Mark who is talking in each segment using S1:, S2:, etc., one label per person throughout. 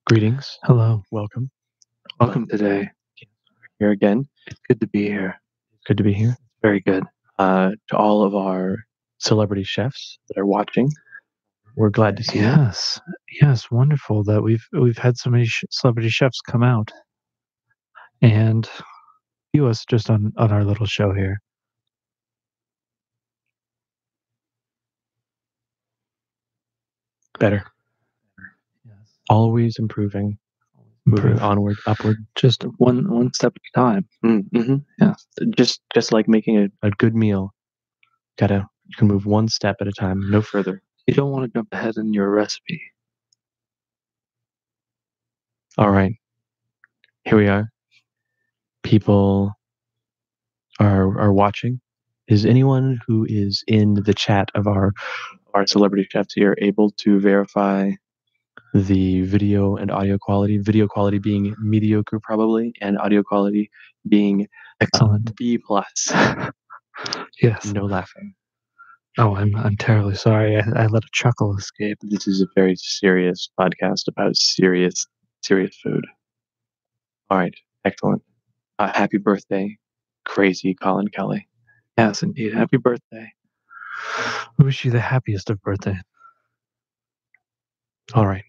S1: Greetings.
S2: Hello.
S1: Welcome.
S2: Welcome today.
S1: Here again.
S2: It's good to be here.
S1: Good to be here.
S2: Very good.
S1: To all of our celebrity chefs that are watching, we're glad to see you.
S2: Yes, wonderful that we've had so many celebrity chefs come out and view us just on our little show here.
S1: Better.
S2: Yes.
S1: Always improving. Moving onward, upward.
S2: Just one step at a time.
S1: Mm-hmm.
S2: Yeah.
S1: Just like making a good meal. You can move one step at a time, no further.
S2: You don't want to jump ahead in your recipe.
S1: All right. Here we are. People are watching. Is anyone who is in the chat of our celebrity chefs here able to verify the video and audio quality? Video quality being mediocre, probably, and audio quality being
S2: Excellent.
S1: B plus.
S2: Yes.
S1: No laughing.
S2: Oh, I'm terribly sorry. I let a chuckle escape.
S1: This is a very serious podcast about serious food. All right, excellent. Happy birthday, crazy Colin Kelly.
S2: Yes, indeed. Happy birthday. We wish you the happiest of birthdays.
S1: All right.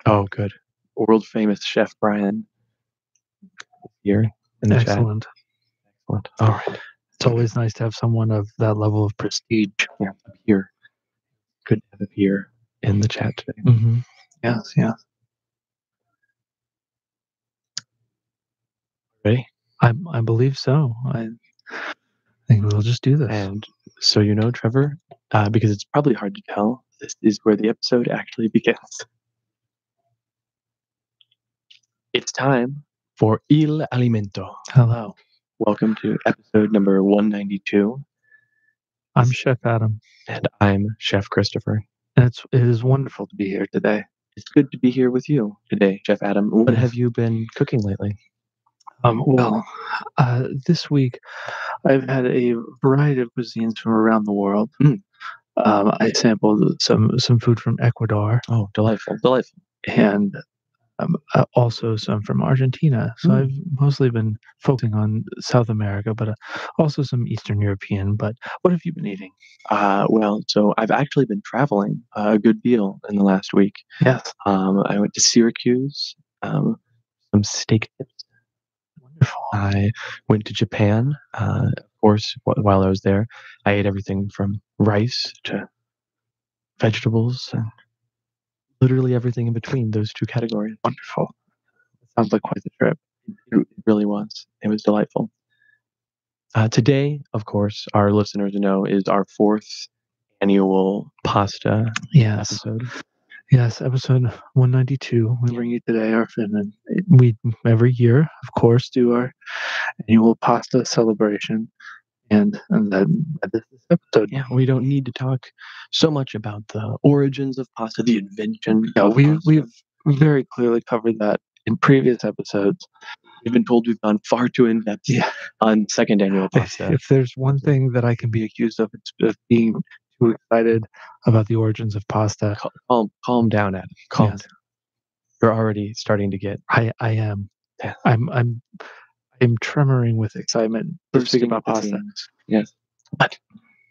S1: Oh, good. World famous Chef Brian here in the
S2: Excellent.
S1: chat. Excellent. All right.
S2: It's always nice to have someone of that level of prestige.
S1: Yeah, here. Good to have it here in the chat today.
S2: Mm-hmm. Yes.
S1: Ready?
S2: I believe so. I think we'll just do this.
S1: And so Trevor, because it's probably hard to tell, this is where the episode actually begins. It's time for Il Alimento.
S2: Hello.
S1: Welcome to episode number 192.
S2: I'm Chef Adam.
S1: And I'm Chef Christopher.
S2: And it is wonderful to be here today.
S1: It's good to be here with you today, Chef Adam. What have you been cooking lately?
S2: This week I've had a variety of cuisines from around the world. I sampled some food from Ecuador.
S1: Oh, delightful.
S2: And also some from Argentina. So I've mostly been focusing on South America, but also some Eastern European. But what have you been eating?
S1: So I've actually been traveling a good deal in the last week.
S2: Yes.
S1: I went to Syracuse, some steak tips.
S2: Wonderful.
S1: I went to Japan. Of course, while I was there, I ate everything from rice to vegetables and literally everything in between those two categories.
S2: Wonderful. Sounds like quite the trip.
S1: It really was. It was delightful. Today, of course, our listeners know is our 4th annual pasta episode.
S2: Yes, episode 192. We bring you today we every year, of course, do our annual pasta celebration. And then this episode.
S1: Yeah, we don't need to talk so much about the origins of pasta, the invention.
S2: Yeah, we've very clearly covered that in previous episodes.
S1: We've been told we've gone far too in depth on second annual pasta.
S2: If there's one thing that I can be accused of, it's of being too excited about the origins of pasta.
S1: Calm down, Adam. Calm down. You're already starting to get.
S2: I am.
S1: Yeah.
S2: I'm tremoring with excitement to speak about pasta.
S1: Yes. But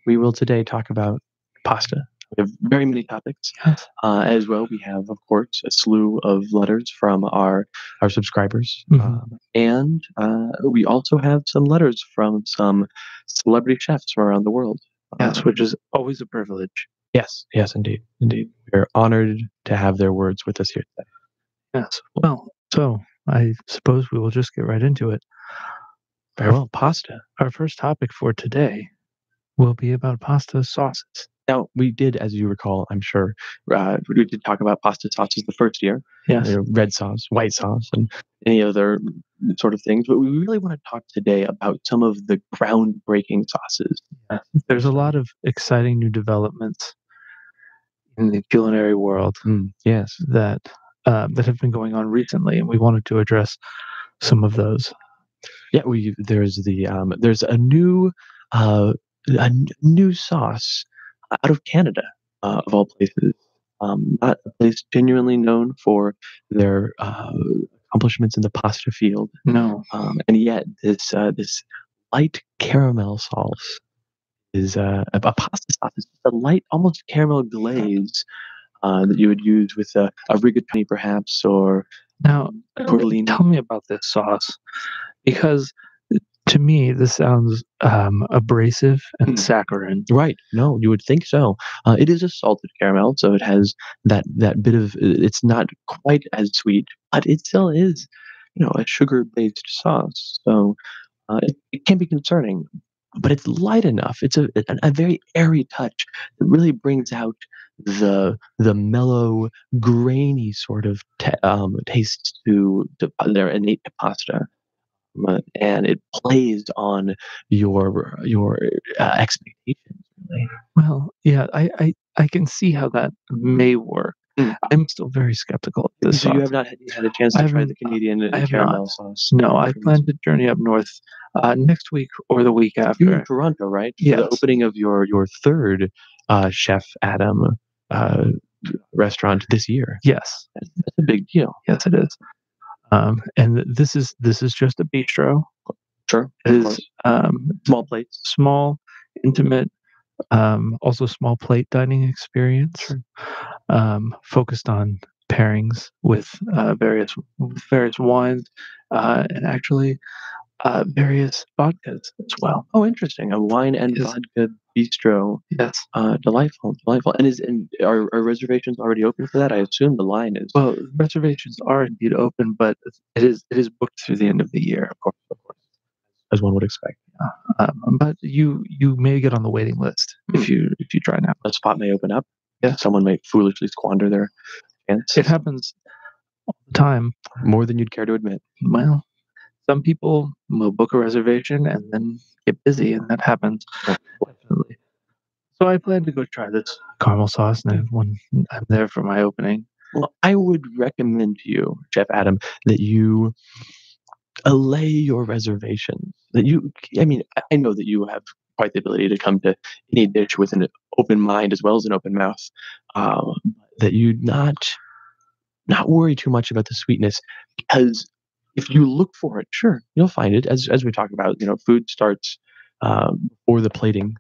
S1: we will today talk about pasta. We have very many topics.
S2: Yes.
S1: As well, we have, of course, a slew of letters from our subscribers. And we also have some letters from some celebrity chefs from around the world.
S2: Yes, which is always a privilege.
S1: Yes, indeed. We're honored to have their words with us here today.
S2: Yes. Well, so I suppose we will just get right into it.
S1: Very well, pasta.
S2: Our first topic for today will be about pasta sauces.
S1: Now, we did, as you recall, I'm sure, we did talk about pasta sauces the first year.
S2: Yes.
S1: Red sauce, white sauce, and any other sort of things. But we really want to talk today about some of the groundbreaking sauces.
S2: Yes. There's a lot of exciting new developments in the culinary world.
S1: Yes.
S2: That have been going on recently, and we wanted to address some of those.
S1: Yeah, there's a new sauce out of Canada, of all places, Not a place genuinely known for their accomplishments in the pasta field.
S2: No.
S1: And yet, this light caramel sauce is a pasta sauce. It's just a light, almost caramel glaze that you would use with a rigatoni, perhaps, or
S2: Now,
S1: tortellini.
S2: tell me about this sauce because to me this sounds abrasive and saccharine.
S1: Right. No, you would think so. It is a salted caramel, so it has that bit of. It's not quite as sweet, but it still is, a sugar-based sauce. So it can be concerning, but it's light enough. It's a very airy touch that really brings out the mellow, grainy sort of taste to their innate pasta. And it plays on your expectations. Really.
S2: Well, yeah, I can see how that may work. I'm still very skeptical of this
S1: So you
S2: sauce.
S1: have not had a chance
S2: I
S1: to try
S2: haven't.
S1: the Canadian
S2: I have
S1: caramel
S2: not.
S1: sauce.
S2: No, I plan to journey up north next week or the week
S1: You're in
S2: after.
S1: Toronto, right? For
S2: Yes.
S1: the opening of your third Chef Adam restaurant this year.
S2: Yes.
S1: That's a big deal.
S2: Yes, it is. And this is just a bistro.
S1: Sure.
S2: It
S1: Of
S2: is
S1: course. Small plates.
S2: small, intimate, also small plate dining experience.
S1: Sure.
S2: Focused on pairings with various wines, and actually various vodkas as well.
S1: Oh, interesting. A wine and
S2: Yes.
S1: vodka bistro.
S2: Yes.
S1: Delightful, delightful. And are reservations already open for that? I assume the line is.
S2: Well, reservations are indeed open, but it is booked through the end of the year, of course,
S1: As one would expect.
S2: but you may get on the waiting list if you try now.
S1: A spot may open up.
S2: Yeah.
S1: Someone may foolishly squander their chance.
S2: It happens all the time.
S1: More than you'd care to admit.
S2: Well, some people will book a reservation and then get busy, and that happens. Definitely. So I plan to go try this caramel sauce when I'm there for my opening.
S1: Well, I would recommend to you, Chef Adam, that you allay your reservations. I know that you have quite the ability to come to any dish with an open mind as well as an open mouth. Um, that you not worry too much about the sweetness, because if you look for it, sure, you'll find it. As we talked about, food starts before the plating,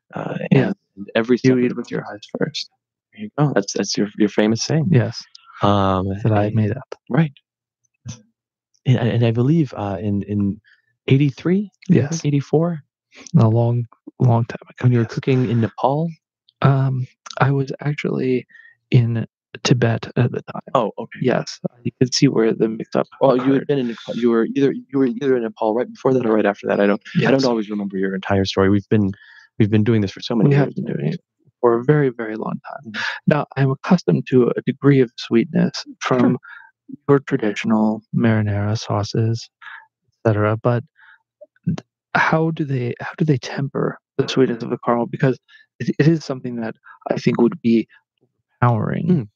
S2: Yeah.
S1: and every
S2: You
S1: step
S2: eat
S1: of
S2: with
S1: the
S2: your eyes first.
S1: there you go. That's your famous saying.
S2: Yes, that I
S1: And-
S2: made up.
S1: right. And I believe in 83,
S2: Yes,
S1: 84,
S2: a long time ago.
S1: when you were
S2: Yes.
S1: cooking in Nepal.
S2: I was actually in Tibet at the time.
S1: Oh, okay.
S2: Yes, you can see where the mix-up
S1: Well, you had
S2: occurred.
S1: been in Nepal. You were either in Nepal right before that or right after that. I don't
S2: Yes.
S1: always remember your entire story. We've been doing this for so many
S2: We
S1: years.
S2: have been doing it for a very, very long time.
S1: Mhm.
S2: Now, I'm accustomed to a degree of sweetness from your traditional marinara sauces, etc. But how do they temper the sweetness of the caramel? Because it is something that I think would be overpowering.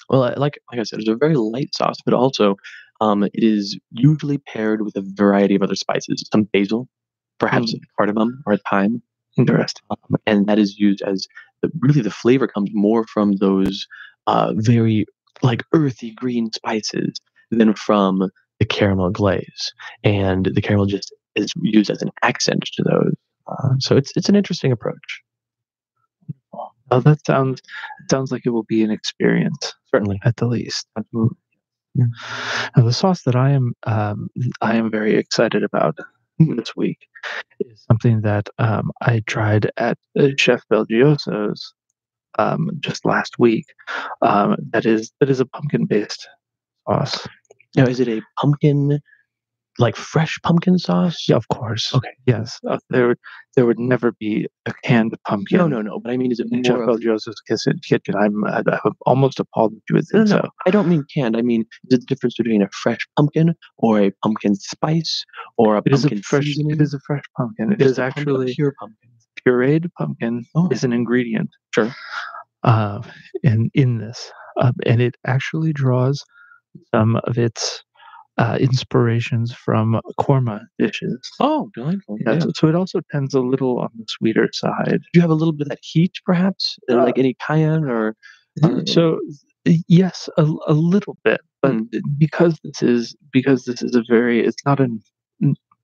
S1: Well, like I said, it's a very light sauce, but also it is usually paired with a variety of other spices, some basil, perhaps cardamom or thyme.
S2: Interesting.
S1: And that is used as really the flavor comes more from those very like earthy green spices than from the caramel glaze, and the caramel just is used as an accent to those. So it's an interesting approach.
S2: Oh, that sounds like it will be an experience,
S1: Certainly.
S2: at the least.
S1: Absolutely.
S2: Now, the sauce that I am very excited about this week is something that I tried at Chef Belgioso's just last week. That is a pumpkin based sauce.
S1: Now, is it a pumpkin, like fresh pumpkin sauce?
S2: Yeah, of course.
S1: Okay.
S2: Yes, there would never be a canned pumpkin.
S1: No. But I mean, is it
S2: In Chef
S1: more of?
S2: Belgioso's kitchen. I'm almost appalled that you would
S1: No,
S2: think
S1: no,
S2: so.
S1: no. I don't mean canned. I mean, is it the difference between a fresh pumpkin or a pumpkin spice or a
S2: It is a
S1: pumpkin
S2: fresh.
S1: seasoning?
S2: It is a fresh pumpkin. It
S1: Just
S2: is
S1: a
S2: actually
S1: pure pumpkin.
S2: pureed pumpkin
S1: Oh.
S2: is an ingredient.
S1: Sure.
S2: In this, and it actually draws some of its inspirations from korma dishes.
S1: Oh, delightful.
S2: Yeah,
S1: Yeah.
S2: so it also tends a little on the sweeter side.
S1: Do you have a little bit of that heat, perhaps? Like any cayenne or?
S2: So Yes, a little bit, but
S1: Mm.
S2: because this is it's not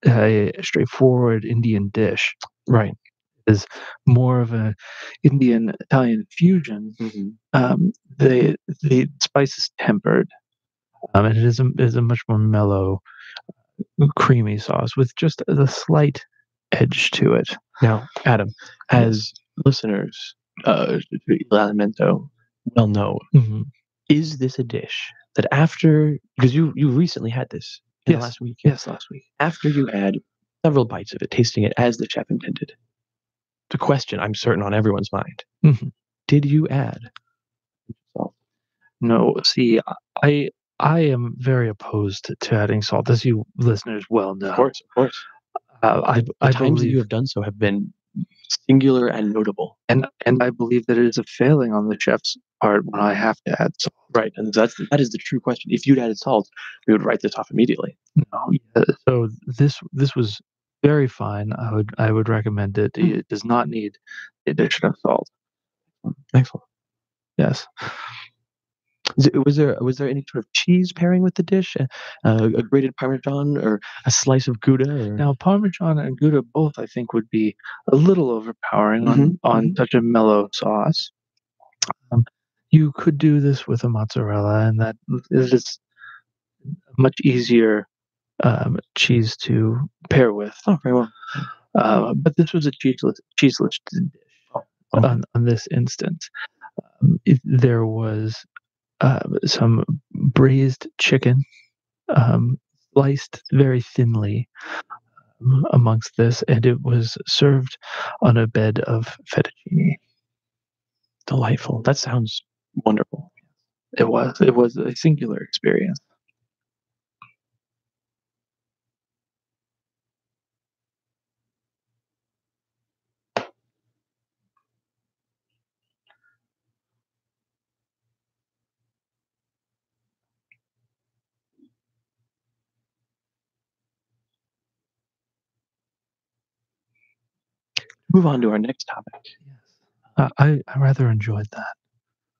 S2: a straightforward Indian dish.
S1: Right.
S2: Is more of a Indian Italian fusion.
S1: Hmm.
S2: Um, the spice is tempered, and it is a much more mellow, creamy sauce with just a slight edge to it.
S1: Now, Adam,
S2: Yes.
S1: as listeners to Alimento well know,
S2: Mhm.
S1: is this a dish that after, because you recently had this in the
S2: Yes.
S1: last week,
S2: Yes, last week.
S1: after you had several bites of it, tasting it as the chef intended, the question I'm certain on everyone's mind:
S2: Mhm.
S1: did you add salt?
S2: No, see, I I am very opposed to adding salt, as you listeners well
S1: Of
S2: know.
S1: course, of course.
S2: I
S1: The
S2: I
S1: times that you
S2: believe,
S1: have done so have been singular and notable.
S2: and I believe that it is a failing on the chef's part when I have to add salt.
S1: Right, and that is the true question. If you'd added salt, we would write this off immediately.
S2: No, yeah, so this was very fine. I would recommend it. It does not need the addition of salt.
S1: Excellent.
S2: Yes.
S1: Was there any sort of cheese pairing with the dish? A grated Parmesan or a slice of Gouda? Or
S2: Now, Parmesan and Gouda both, I think, would be a little overpowering
S1: Mhm,
S2: on
S1: mhm.
S2: such a mellow sauce. Um, you could do this with a mozzarella, and that is a much easier cheese to pair with.
S1: Oh, very well.
S2: But this was a cheeseless dish
S1: Oh, okay.
S2: on this instance. There was some braised chicken, sliced very thinly, amongst this, and it was served on a bed of fettuccine.
S1: Delightful. That sounds wonderful.
S2: It was a singular experience.
S1: Move on to our next topic.
S2: Yes. I rather enjoyed that.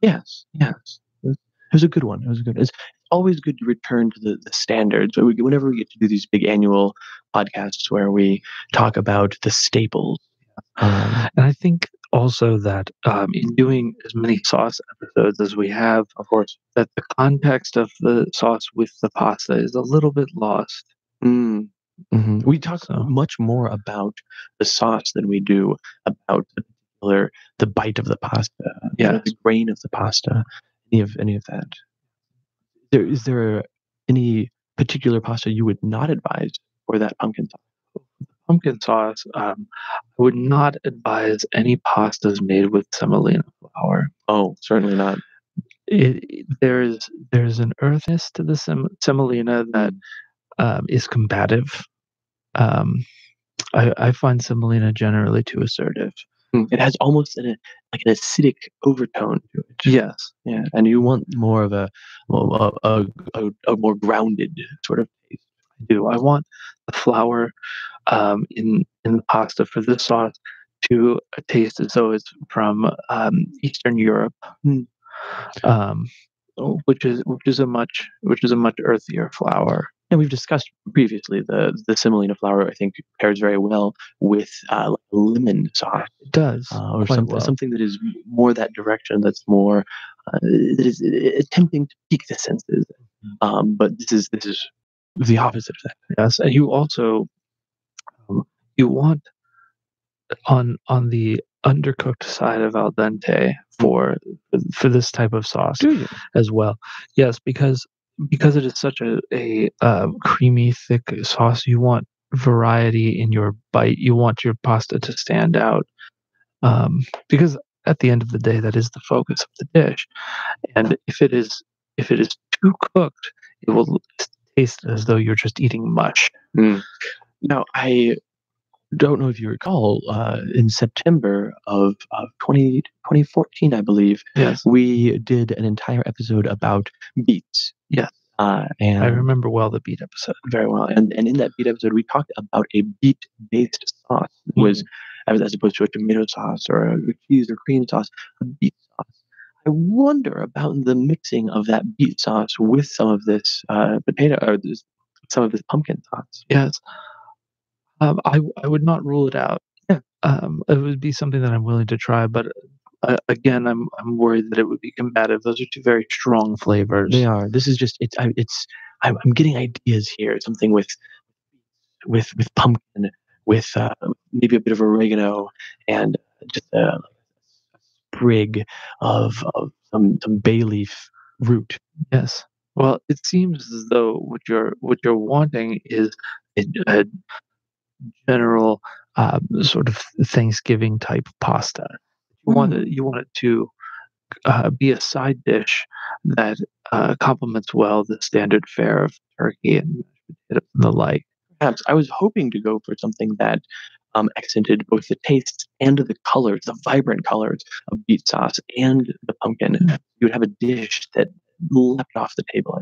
S1: Yes, yes. It was a good one. It was a good. It's always good to return to the standards. Whenever we get to do these big annual podcasts where we talk about the staples.
S2: And I think also that in doing as many sauce episodes as we have,
S1: Of course.
S2: that the context of the sauce with the pasta is a little bit lost.
S1: Mm. Mhm. We talk
S2: So
S1: much more about the sauce than we do about the bite of the pasta,
S2: yeah,
S1: the grain of the pasta, any of that. Is there any particular pasta you would not advise for that pumpkin sauce?
S2: pumpkin sauce. I would not advise any pastas made with semolina flour.
S1: Oh, certainly not.
S2: There's an earthiness to the semolina that is combative. Um, I find semolina generally too assertive.
S1: It has almost like an acidic overtone to it.
S2: Yes,
S1: Yeah, and you want more of a more grounded sort of taste.
S2: I do. I want the flour in the pasta for this sauce to taste as though it's from Eastern Europe,
S1: Mm.
S2: um, which is a much earthier flour.
S1: And we've discussed previously the semolina flour. I think pairs very well with like lemon sauce
S2: It does
S1: or
S2: quite
S1: something
S2: well.
S1: something that is more that direction. That's more that is attempting to pique the senses. But this is the opposite of that.
S2: Yes, and um, you want on the undercooked side of al dente for this type of sauce
S1: Do you?
S2: as well. Yes, because it is such a creamy, thick sauce. You want variety in your bite. You want your pasta to stand out, because at the end of the day, that is the focus of the dish. And if it is too cooked, it will taste as though you're just eating mush.
S1: Mm. Now, I don't know if you recall, in September of 2014, I believe,
S2: Yes,
S1: we did an entire episode about beets.
S2: yes, I
S1: And
S2: remember well the beet episode.
S1: very well. And in that beet episode, we talked about a beet-based sauce. It was as opposed to a tomato sauce or a cheese or cream sauce, a beet sauce. wonder about the mixing of that beet sauce with some of this potato or some of this pumpkin sauce.
S2: Yes. I would not rule it out.
S1: Yeah.
S2: It would be something that I'm willing to try, but again, I'm worried that it would be combative. Those are two very strong flavors.
S1: They are. This is just I'm getting ideas here. Something with pumpkin, with maybe a bit of oregano, and just a sprig of some bay leaf root.
S2: Yes. Well, it seems as though what you're wanting is a general sort of Thanksgiving type pasta. You want it to be a side dish that complements well the standard fare of turkey and mashed potatoes and the like.
S1: Perhaps I was hoping to go for something that accented both the taste and the colors, the vibrant colors of beet sauce and the pumpkin. You would have a dish that leapt off the table.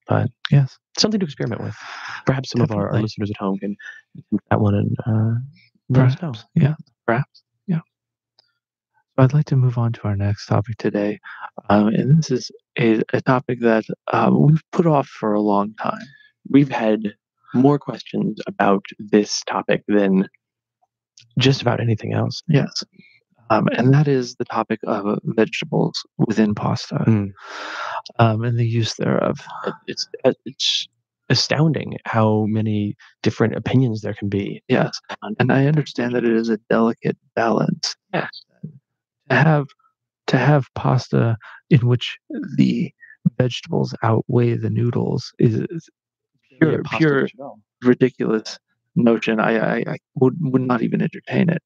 S1: But
S2: Yes,
S1: something to experiment with. Perhaps some of our
S2: definitely.
S1: listeners at home can attempt that one and let us know.
S2: Perhaps, yeah, perhaps, yeah. So I'd like to move on to our next topic today, and this is a topic that we've put off for a long time.
S1: We've had more questions about this topic than just about anything else.
S2: Yes, and that is the topic of vegetables within pasta, and the use thereof.
S1: It's astounding how many different opinions there can be.
S2: Yes, and I understand that it is a delicate balance.
S1: Yes.
S2: To have pasta in which the vegetables outweigh the noodles is pure ridiculous notion. I would not even entertain it.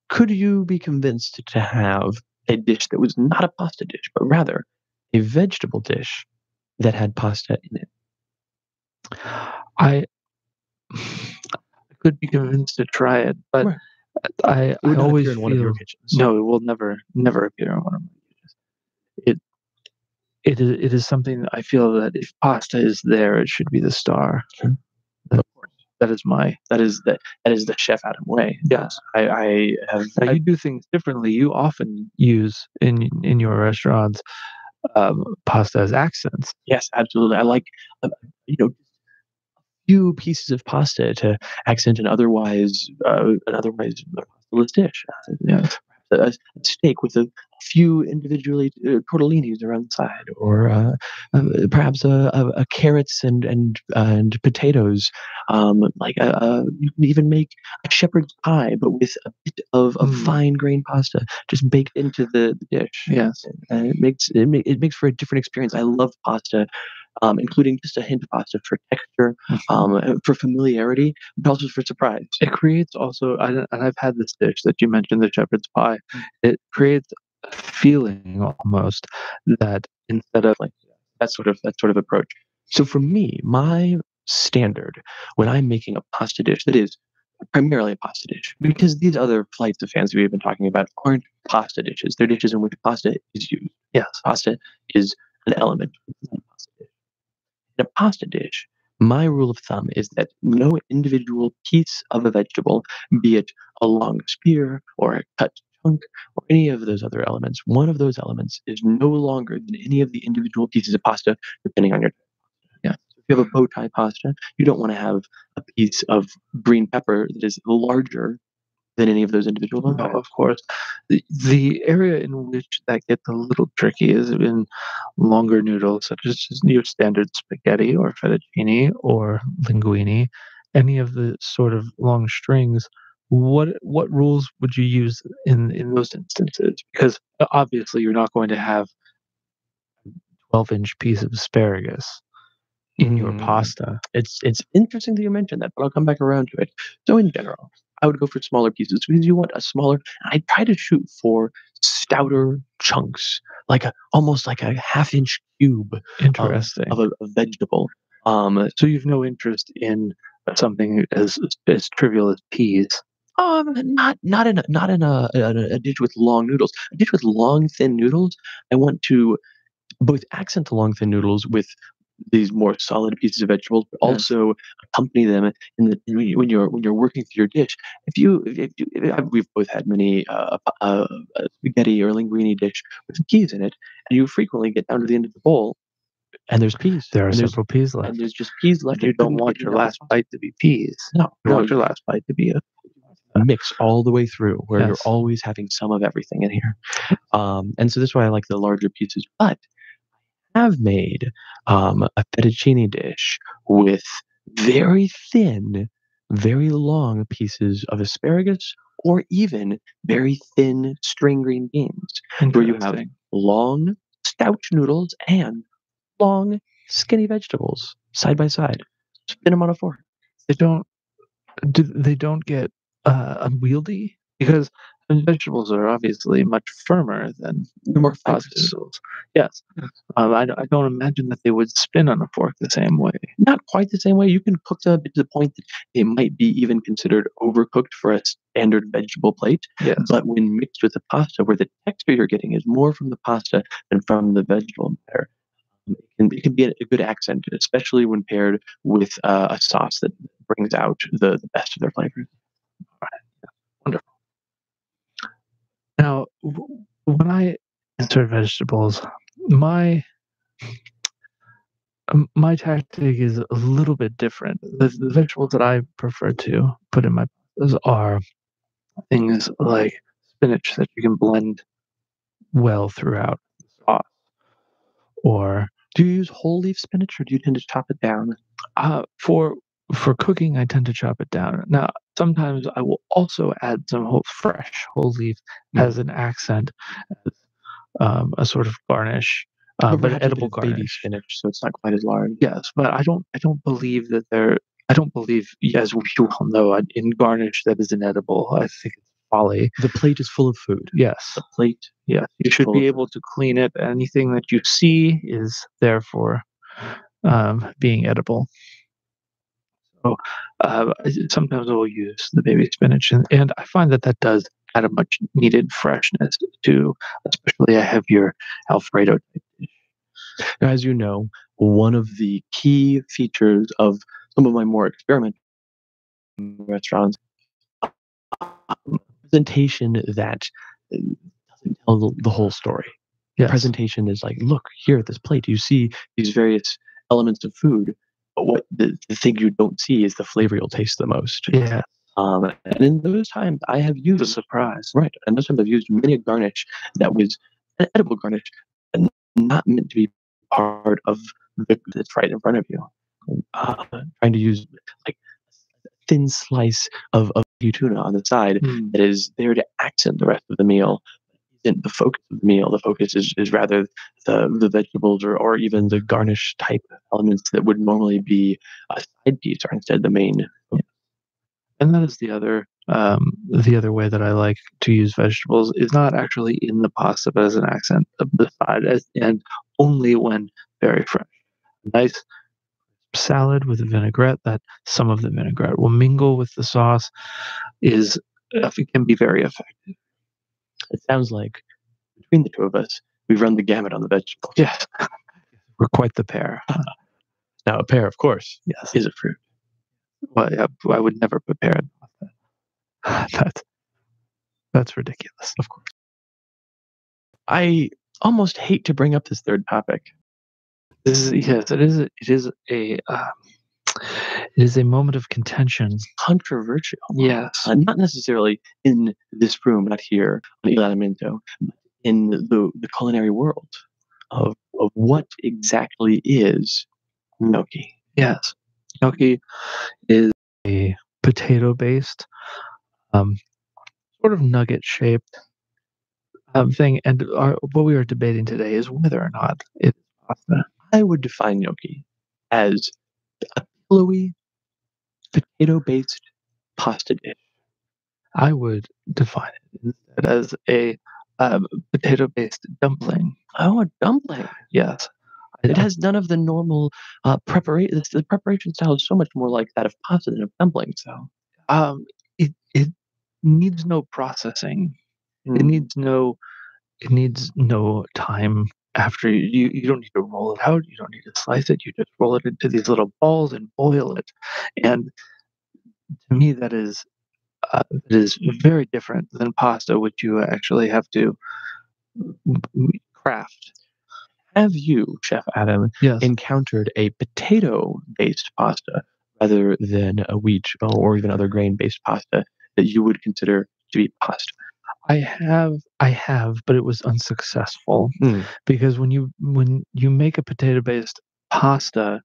S1: Could you be convinced to have a dish that was not a pasta dish, but rather a vegetable dish that had pasta in it?
S2: I could be convinced to try it, but
S1: Right.
S2: I,
S1: It
S2: I
S1: would not
S2: always
S1: appear in one of your
S2: feel
S1: kitchens.
S2: no, it will never appear in one of my dishes. It is something that I feel that if pasta is there, it should be the star.
S1: Sure.
S2: That, that is my
S1: That is the Chef Adam way.
S2: yes.
S1: I have.
S2: Now you do things differently. You often use in your restaurants pasta as accents.
S1: Yes, absolutely. I like you know few pieces of pasta to accent an otherwise pasteless dish.
S2: Yes.
S1: A steak with a few individually tortellinis around the side, or perhaps a carrots and potatoes. You can even make a shepherd's pie, but with a bit of fine grained pasta just baked into the dish.
S2: Yes.
S1: And it makes for a different experience. I love pasta, including just a hint of pasta for texture, for familiarity, but also for surprise.
S2: It creates also, and I've had this dish that you mentioned, the shepherd's pie. It creates a feeling almost that instead of
S1: Like that sort of approach. So for me, my standard when I'm making a pasta dish that is primarily a pasta dish, because these other flights of fancy we've been talking about aren't pasta dishes. They're dishes in which pasta is used.
S2: yes,
S1: Pasta is an element of the pasta dish. In a pasta dish, my rule of thumb is that no individual piece of a vegetable, be it a long spear or a cut chunk or any of those other elements, one of those elements is no longer than any of the individual pieces of pasta, depending on your. Yeah. So if you have a bow tie pasta, you don't want to have a piece of green pepper that is larger than any of those individual bow
S2: no,
S1: ties.
S2: of course. The area in which that gets a little tricky is in longer noodles, such as just your standard spaghetti or fettuccine or linguine, any of the sort of long strings. What rules would you use in those instances? Because obviously you're not going to have 12-inch piece of asparagus in your pasta.
S1: It's interesting that you mentioned that, but I'll come back around to it. So in general, I would go for smaller pieces because you want a smaller. I try to shoot for stouter chunks, almost like a half-inch cube
S2: Interesting.
S1: of a vegetable.
S2: So you've no interest in something as trivial as peas.
S1: Not in a dish with long noodles. A dish with long, thin noodles. I want to both accent the long, thin noodles with these more solid pieces of vegetables, but
S2: Yes.
S1: also accompany them when you're working through your dish. We've both had many spaghetti or linguine dish with peas in it, and you frequently get down to the end of the bowl and there's peas.
S2: There are
S1: and there's
S2: several peas left.
S1: and there's just peas left.
S2: You
S1: and
S2: don't
S1: couldn't
S2: want
S1: get
S2: your
S1: enough
S2: last bite to be peas.
S1: No,
S2: You want your last bite to be a
S1: mix all the way through, where you're
S2: yes.
S1: always having some of everything in here. And so that's why I like the larger pieces. But I have made a fettuccine dish with very thin, very long pieces of asparagus, or even very thin string green beans, where you have
S2: Interesting.
S1: long, stout noodles and long, skinny vegetables side by side. Spin them on a fork.
S2: They don't get unwieldy because vegetables are obviously much firmer than
S1: They're more
S2: pasta
S1: fibrous.
S2: noodles. Yes, I don't imagine that they would spin on a fork the same way.
S1: Not quite the same way. You can cook them to the point that they might be even considered overcooked for a standard vegetable plate.
S2: Yes,
S1: But when mixed with the pasta, where the texture you're getting is more from the pasta than from the vegetable matter, it can be a good accent, especially when paired with a sauce that brings out the best of their flavors.
S2: wonderful. Now, when I insert vegetables, my my tactic is a little bit different. The vegetables that I prefer to put in my pastas are things like spinach that you can blend well throughout the sauce, or
S1: Do you use whole leaf spinach or do you tend to chop it down?
S2: for cooking, I tend to chop it down. Now, sometimes I will also add some fresh whole leaf
S1: Mm.
S2: as an accent, as a sort of garnish,
S1: Or
S2: but
S1: perhaps a bit
S2: edible
S1: of baby
S2: garnish.
S1: spinach, so it's not quite as large.
S2: Yes, but I don't believe that they're. I don't believe, as we all know, in garnish that is inedible. I think it's folly.
S1: The plate is full of food.
S2: Yes,
S1: The plate.
S2: yes. You should
S1: full
S2: be
S1: of
S2: able to clean it. Anything that you see is therefore being edible. So sometimes I will use the baby spinach, and I find that that does add a much needed freshness to, especially a heavier Alfredo type dish.
S1: As you know, one of the key features of some of my more experimental restaurants, presentation that doesn't tell the whole story.
S2: Yes.
S1: Presentation is like, look here at this plate, you see these various elements of food, but what the thing you don't see is the flavor you'll taste the most.
S2: Yeah.
S1: And in those times, I have used
S2: The surprise.
S1: right, and those times I've used many a garnish that was an edible garnish, and not meant to be part of the that's right in front of you. Trying to use like a thin slice of tuna on the side
S2: Mm.
S1: that is there to accent the rest of the meal. Isn't the focus of the meal. The focus is rather the vegetables or even the garnish type elements that would normally be a side piece are instead the main.
S2: And that is the other way that I like to use vegetables is not actually in the pasta, but as an accent of the side, and only when very fresh. Nice salad with a vinaigrette that some of the vinaigrette will mingle with the sauce is it can be very effective.
S1: It sounds like between the two of us, we run the gamut on the vegetables.
S2: Yes, we're quite the pair.
S1: Now, a pear, of course,
S2: Yes,
S1: is a fruit.
S2: well, yeah, I would never prepare it. That's ridiculous.
S1: Of course. I almost hate to bring up this third topic.
S2: This is yes, it is a moment of contention.
S1: Controversial.
S2: Yes.
S1: Not necessarily in this room, not here on Alimento, but in the culinary world of what exactly is gnocchi.
S2: Yes. Gnocchi is a potato based, um, sort of nugget shaped thing. And what we are debating today is whether or not it's pasta.
S1: I would define gnocchi as a pillowy, potato based pasta dish.
S2: I would define it instead as a potato based dumpling.
S1: Oh, a dumpling.
S2: Yes.
S1: It has none of the normal preparation. The preparation style is so much more like that of pasta than of dumpling. So,
S2: It needs no processing. It
S1: mm,
S2: needs no time after you don't need to roll it out, you don't need to slice it, you just roll it into these little balls and boil it. And to me that is very different than pasta, which you actually have to craft.
S1: Have you, Chef Adam,
S2: Yes.
S1: encountered a potato-based pasta rather than a wheat or even other grain-based pasta that you would consider to be pasta?
S2: I have, but it was unsuccessful
S1: Hmm.
S2: because when you make a potato-based pasta,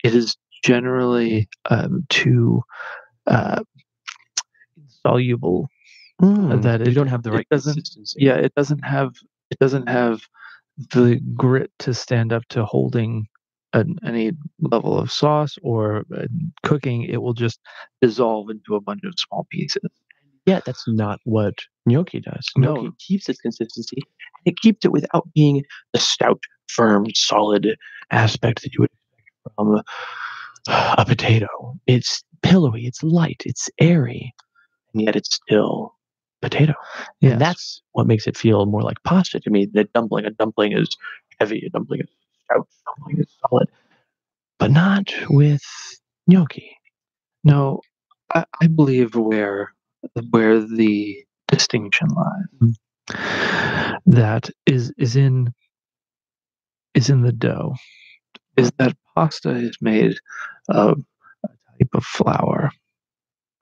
S2: it is generally too uh, insoluble. That
S1: You
S2: it
S1: don't have the
S2: it
S1: right
S2: doesn't.
S1: consistency.
S2: Yeah, it doesn't have the grit to stand up to holding any level of sauce or cooking. It will just dissolve into a bunch of small pieces.
S1: Yet that's not what gnocchi does. Gnocchi
S2: No,
S1: keeps its consistency, and it keeps it without being the stout, firm, solid aspect that you would expect from a potato. It's pillowy, it's light, it's airy, and yet it's still potato. And
S2: yes,
S1: that's what makes it feel more like pasta to me. The dumpling, a dumpling is heavy, a dumpling is stout, a dumpling is solid, but not with gnocchi.
S2: no. I believe where the distinction lies. That is in the dough. Is that pasta is made of a type of flour.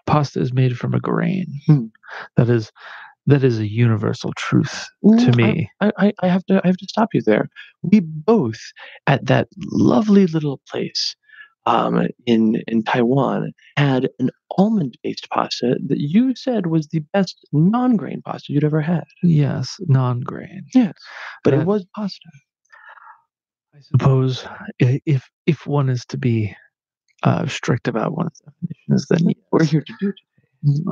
S2: Pasta is made from a grain.
S1: Hmm.
S2: That is that is a universal truth to me.
S1: I have to stop you there. We both at that lovely little place in Taiwan had an almond based pasta that you said was the best non grain pasta you'd ever had.
S2: Yes, non-grain.
S1: Yes, but it
S2: That
S1: was pasta.
S2: I suppose if one is to be strict about one's definitions, then
S1: We're
S2: yes.
S1: here to do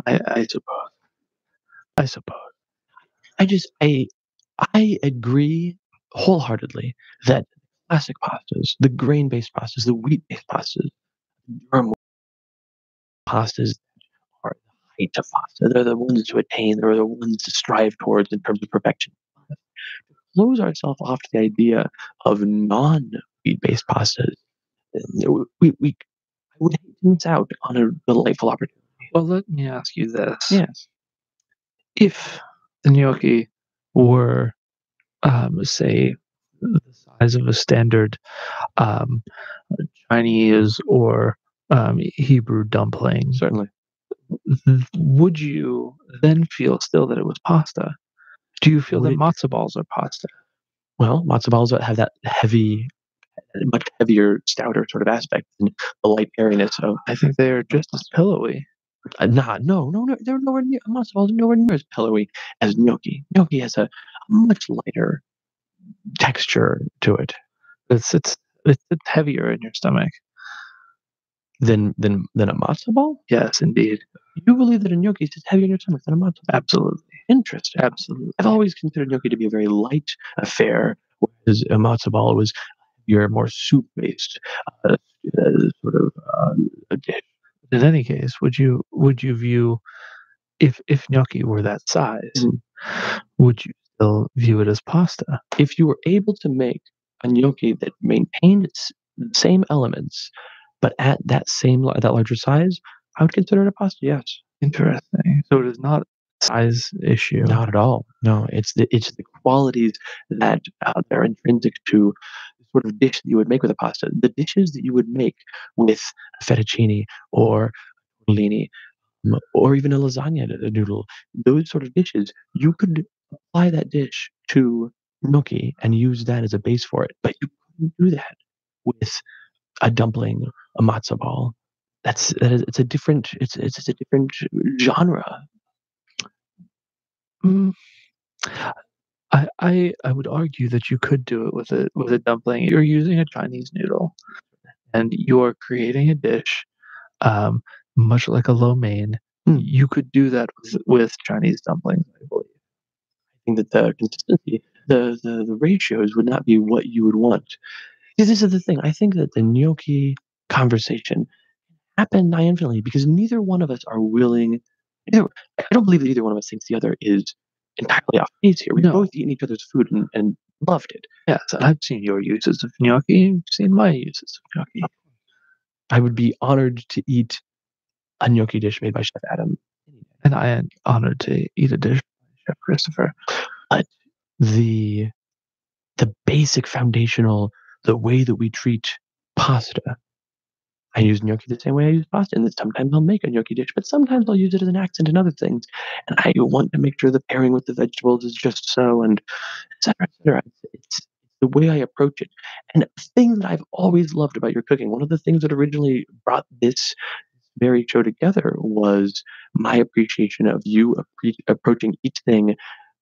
S1: today.
S2: I suppose. I suppose.
S1: I just I agree wholeheartedly that classic pastas, the grain based pastas, the wheat based pastas, are more pastas are the height of pasta. They're the ones to attain. They're the ones to strive towards in terms of perfection. Close ourselves off to the idea of non-wheat based pastas. We I would hate to miss out on a delightful opportunity.
S2: Well, let me ask you this:
S1: Yes,
S2: if the gnocchi were, say, the size of a standard um, Chinese or Hebrew dumpling,
S1: certainly.
S2: would you then feel still that it was pasta? Do you feel
S1: Would
S2: that
S1: it?
S2: matzo balls are pasta?
S1: Well, matzo balls have that heavy, much heavier, stouter sort of aspect than the light airiness of.
S2: I think they are just as pillowy.
S1: Not, no, no, no. They're nowhere near. Matzo balls are nowhere near as pillowy as gnocchi. Gnocchi has a much lighter texture to it
S2: It's heavier in your stomach.
S1: than a matzo ball.
S2: Yes, indeed.
S1: You believe that a gnocchi is just heavier in your stomach than a matzo ball?
S2: Absolutely.
S1: Interesting.
S2: Absolutely.
S1: I've always considered gnocchi to be a very light affair, whereas a matzo ball was your more soup-based sort of a dish.
S2: In any case, would you view if gnocchi were that size,
S1: Mhm.
S2: would you still view it as pasta?
S1: If you were able to make a gnocchi that maintained the same elements, but at that larger size, I would consider it a pasta. Yes.
S2: Interesting. So it is not a size issue.
S1: Not at all. No, it's the qualities that are intrinsic to the sort of dish that you would make with a pasta. The dishes that you would make with fettuccine or tortellini, or even a lasagna noodle, those sort of dishes, you could apply that dish to gnocchi and use that as a base for it. But you couldn't do that with a dumpling, a matzo ball. It's a different it's a different genre.
S2: Mm, I would argue that you could do it with a dumpling. You're using a Chinese noodle, and you're creating a dish, um, much like a lo mein.
S1: Hmm.
S2: You could do that with Chinese dumplings, I believe.
S1: I think that the consistency, the ratios would not be what you would want. See, this is the thing. I think that the gnocchi conversation happened nigh infinitely because neither one of us are willing. Either, I don't believe that either one of us thinks the other is entirely off base here. We've
S2: No.
S1: both eaten each other's food and loved it.
S2: Yes, I've seen your uses of gnocchi. You've seen my uses of gnocchi.
S1: I would be honored to eat a gnocchi dish made by Chef Adam.
S2: And I am honored to eat a dish by Chef Christopher.
S1: But the the basic foundational, the way that we treat pasta. I use gnocchi the same way I use pasta, and then sometimes I'll make a gnocchi dish, but sometimes I'll use it as an accent in other things. And I want to make sure the pairing with the vegetables is just so, and et cetera, et cetera. It's the way I approach it. And a thing that I've always loved about your cooking, one of the things that originally brought this very show together was my appreciation of you approaching each thing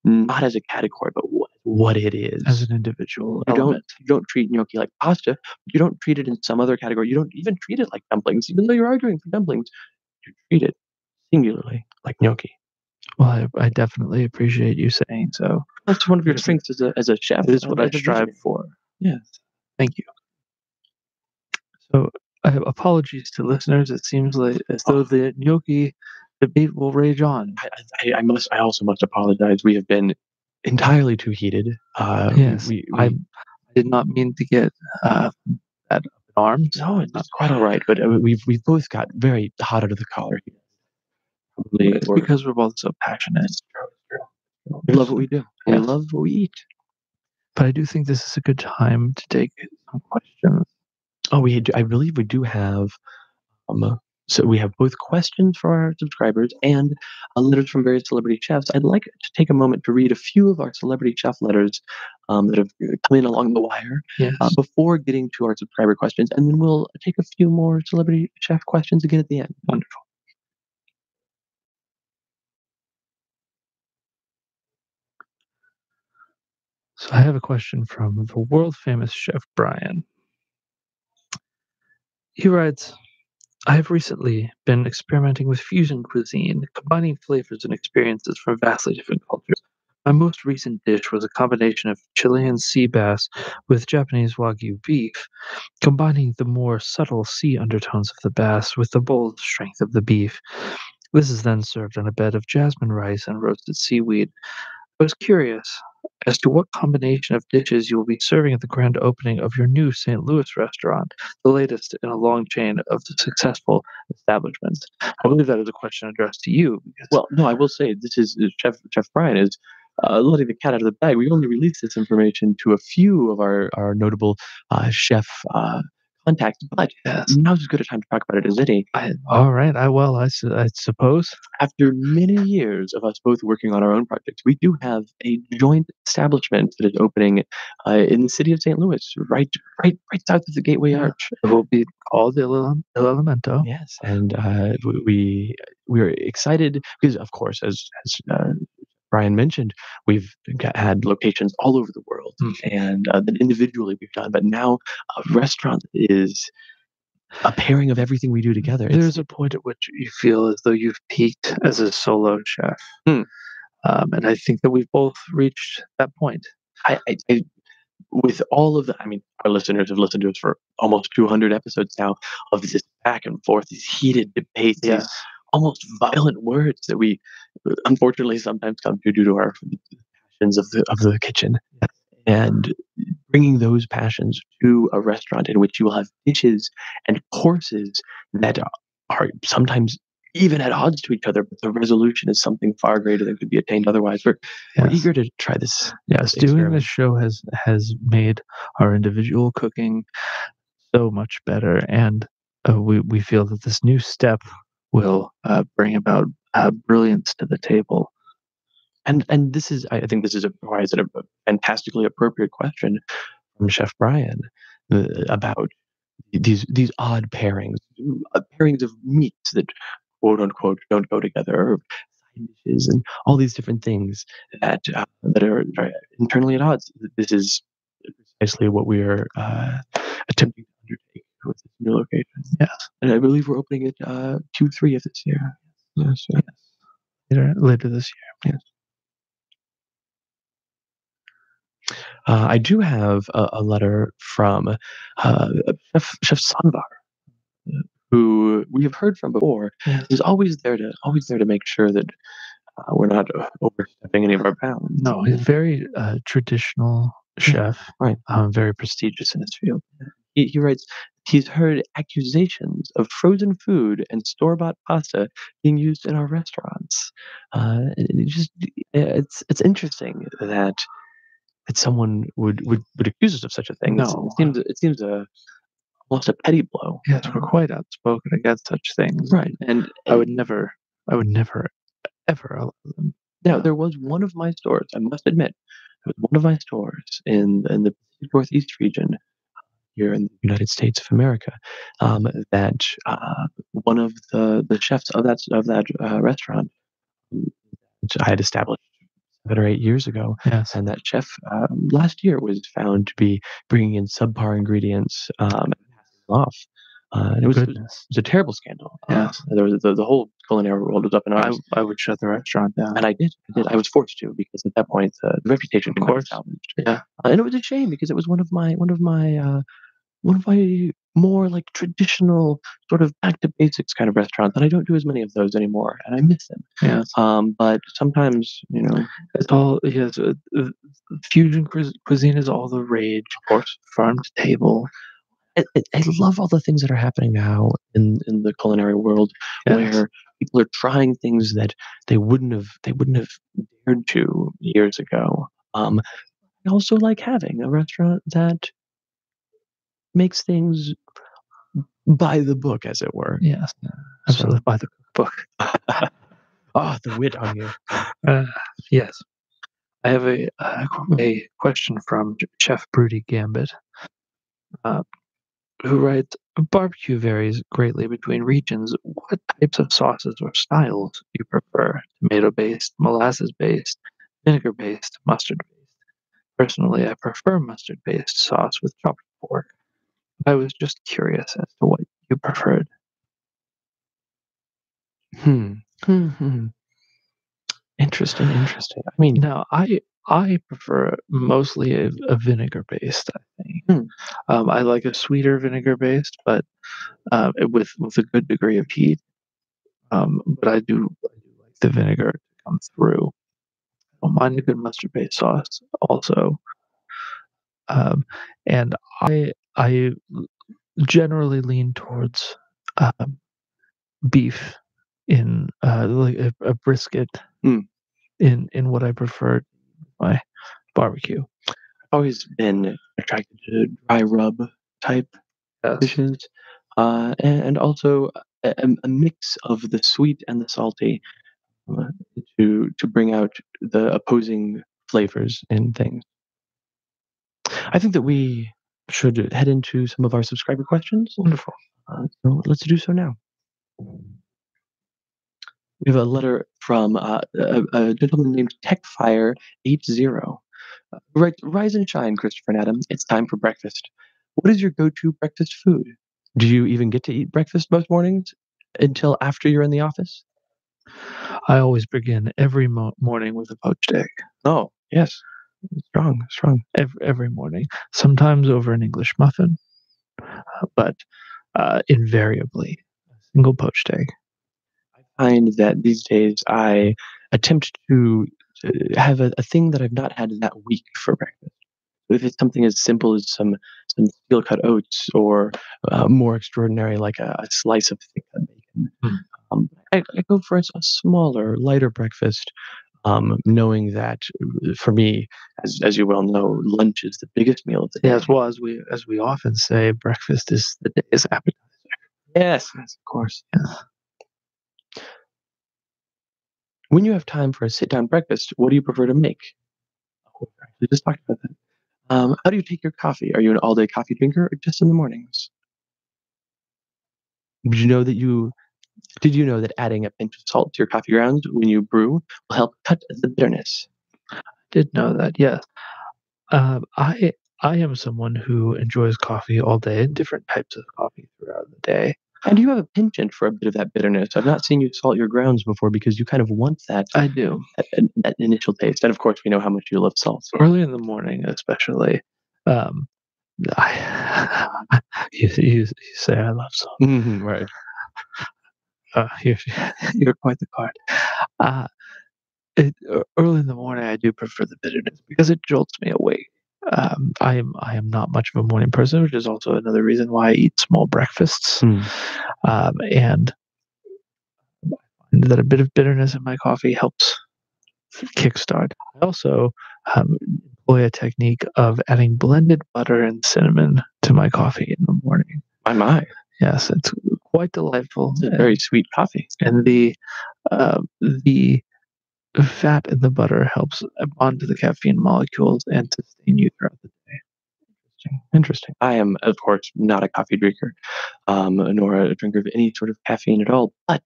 S1: not as a category, but what it
S2: as
S1: is.
S2: an individual
S1: You don't
S2: element.
S1: you don't treat gnocchi like pasta. You don't treat it in some other category. You don't even treat it like dumplings, even though you're arguing for dumplings. You treat it singularly like gnocchi.
S2: Well, I definitely appreciate you saying so.
S1: That's one of your
S2: It is,
S1: strengths as a chef
S2: it is
S1: and
S2: what I
S1: as a
S2: strive
S1: visionary.
S2: for.
S1: Yes.
S2: Thank you. So, apologies to listeners. It seems like as though
S1: Oh,
S2: the gnocchi debate will rage on.
S1: I also must apologize. We have been entirely too heated.
S2: Yes, I did not mean to get that up in arms.
S1: No, it's quite all right. But we've both got very hot under the collar here.
S2: It's because we're both so passionate.
S1: We love what we do. We
S2: Yes.
S1: love what we eat.
S2: But I do think this is a good time to take some questions.
S1: Oh, I believe we do have. So we have both questions for our subscribers and letters from various celebrity chefs. I'd like to take a moment to read a few of our celebrity chef letters that have come in along the wire
S2: Yes.
S1: before getting to our subscriber questions, and then we'll take a few more celebrity chef questions again at the end.
S2: Wonderful. So I have a question from the world famous chef Brian. He writes, I have recently been experimenting with fusion cuisine, combining flavors and experiences from vastly different cultures. My most recent dish was a combination of Chilean sea bass with Japanese Wagyu beef, combining the more subtle sea undertones of the bass with the bold strength of the beef. This is then served on a bed of jasmine rice and roasted seaweed. I was curious as to what combination of dishes you will be serving at the grand opening of your new St. Louis restaurant, the latest in a long chain of successful establishments. I believe that is a question addressed to you.
S1: Well, no, I will say this is Chef Brian is letting the cat out of the bag. We only released this information to a few of our notable chef contacts, but
S2: Yes.
S1: now's as good a time to talk about it as any.
S2: All right. I suppose.
S1: After many years of us both working on our own projects, we do have a joint establishment that is opening in the city of St. Louis, right south of the Gateway Arch.
S2: It will be called Il Alimento.
S1: Yes, and we're excited because, of course, as Brian mentioned, we've had locations all over the world, and then individually we've done, but now a restaurant is a pairing of everything we do together.
S2: There's a point at which you feel as though you've peaked as a solo chef.
S1: Hmm.
S2: And I think that we've both reached that point.
S1: I with all of the, I mean, our listeners have listened to us for almost 200 episodes now of this back and forth, these heated debates, these almost violent words that we unfortunately sometimes come to due to our passions of the kitchen. And bringing those passions to a restaurant in which you will have dishes and courses that are sometimes even at odds to each other, but the resolution is something far greater than could be attained otherwise. We're eager to try this.
S2: Yes, doing this show has made our individual cooking so much better, and we feel that this new step will bring about brilliance to the table.
S1: And this is, I think this is a fantastically appropriate question from Chef Brian about these odd pairings, pairings of meats that quote unquote don't go together, or side dishes, and all these different things that are internally at odds. This is precisely what we are attempting to undertake with this new location.
S2: Yes,
S1: and I believe we're opening it Q3 of this year. Yes,
S2: later this year.
S1: Yes. I do have a letter from Chef Sanvar, who we have heard from before. He's always there to make sure that we're not overstepping any of our bounds.
S2: No, he's a very traditional chef,
S1: right?
S2: Very prestigious in his field.
S1: He writes, he's heard accusations of frozen food and store-bought pasta being used in our restaurants. It's interesting that someone would accuse us of such a thing.
S2: No.
S1: It seems almost a petty blow.
S2: Yes, we're quite outspoken against such things.
S1: Right.
S2: I would never, ever allow them.
S1: Now, there was one of my stores, I must admit, there was one of my stores in the Pacific Northeast region here in the United States of America, that one of the chefs of that restaurant, which I had established 7 or 8 years ago,
S2: Yes.
S1: and that chef last year was found to be bringing in subpar ingredients and passing them off. And it
S2: Goodness.
S1: was a terrible scandal.
S2: Yes.
S1: There was the whole culinary world was up in arms.
S2: I would shut the restaurant down.
S1: And I did. I was forced to because at that point the reputation
S2: Of course.
S1: was salvaged.
S2: Yeah.
S1: And it was a shame because it was one of my more like traditional sort of back to basics kind of restaurants, and I don't do as many of those anymore, and I miss them.
S2: Yes.
S1: But sometimes,
S2: It's all, yes. Fusion cuisine is all the rage.
S1: of course,
S2: Farm to table.
S1: I love all the things that are happening now in the culinary world,
S2: Yes.
S1: where people are trying things that they wouldn't have dared to years ago. I also like having a restaurant that makes things by the book, as it were.
S2: Yes. Absolutely. By the book.
S1: Ah, the wit on you.
S2: Yes. I have a question from Chef Broody Gambit, who writes, barbecue varies greatly between regions. What types of sauces or styles do you prefer? Tomato-based, molasses-based, vinegar-based, mustard-based? Personally, I prefer mustard-based sauce with chopped pork. I was just curious as to what you preferred.
S1: Hmm. Hmm. Interesting. Interesting. I mean,
S2: Now, I prefer mostly a vinegar-based, I think. I like a sweeter vinegar-based, but with a good degree of heat. But I do like the vinegar to come through. I don't mind a good mustard-based sauce also. And I generally lean towards beef in like a brisket
S1: Mm.
S2: in what I prefer my barbecue.
S1: I've always been attracted to dry rub type
S2: Yes.
S1: dishes, and also a mix of the sweet and the salty, uh, to bring out the opposing flavors in things. I think that we should head into some of our subscriber questions.
S2: Wonderful.
S1: So let's do so now. We have a letter from a gentleman named Techfire80. Right, rise and shine, Christopher and Adam. It's time for breakfast. What is your go-to breakfast food? Do you even get to eat breakfast most mornings until after you're in the office?
S2: I always begin every morning with a poached egg.
S1: Oh, yes. Strong, strong.
S2: Every morning. Sometimes over an English muffin, but invariably a single poached egg.
S1: I find that these days I attempt to have a thing that I've not had that week for breakfast. If it's something as simple as some steel cut oats, or more extraordinary like a slice of thick cut bacon, I go for a smaller, lighter breakfast, knowing that for me, as you well know, lunch is the biggest meal of the day.
S2: Yes, well, as we often say, breakfast is the day's appetizer.
S1: Yes, yes, of course. Yeah. When you have time for a sit-down breakfast, what do you prefer to make? Oh, we just talked about that. How do you take your coffee? Are you an all-day coffee drinker or just in the mornings? Did you know that adding a pinch of salt to your coffee grounds when you brew will help cut the bitterness?
S2: Did know that, yes. I am someone who enjoys coffee all day and different types of coffee throughout the day.
S1: And you have a penchant for a bit of that bitterness. I've not seen you salt your grounds before because you kind of want that.
S2: I do.
S1: That initial taste. And of course, we know how much you love salt.
S2: Early in the morning, especially. You say I love salt.
S1: Right.
S2: You're quite the card. Early in the morning, I do prefer the bitterness because it jolts me awake. I am not much of a morning person, which is also another reason why I eat small breakfasts. And I find that a bit of bitterness in my coffee helps kickstart. I also employ employ a technique of adding blended butter and cinnamon to my coffee in the morning.
S1: My.
S2: Yes, it's quite delightful.
S1: It's a very sweet coffee.
S2: And the fat in the butter helps bond to the caffeine molecules and sustain you throughout the day.
S1: Interesting. I am, of course, not a coffee drinker, nor a drinker of any sort of caffeine at all, but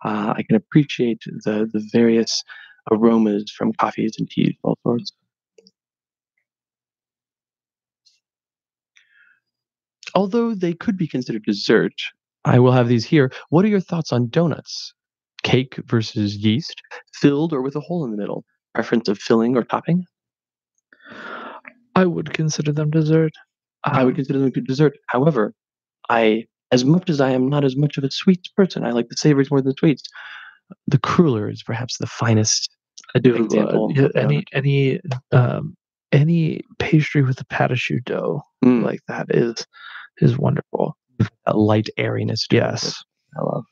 S1: I can appreciate the various aromas from coffees and teas of all sorts. Although they could be considered dessert, I will have these here. What are your thoughts on donuts? Cake versus yeast, filled or with a hole in the middle? Preference of filling or topping?
S2: I would consider them dessert.
S1: I would consider them a good dessert. However, as much as I am not as much of a sweets person, I like the savories more than the sweets. The cruller is perhaps the finest
S2: I do
S1: example.
S2: yeah, any pastry with a pâte dough like that is wonderful.
S1: A light airiness.
S2: Yes,
S1: I love.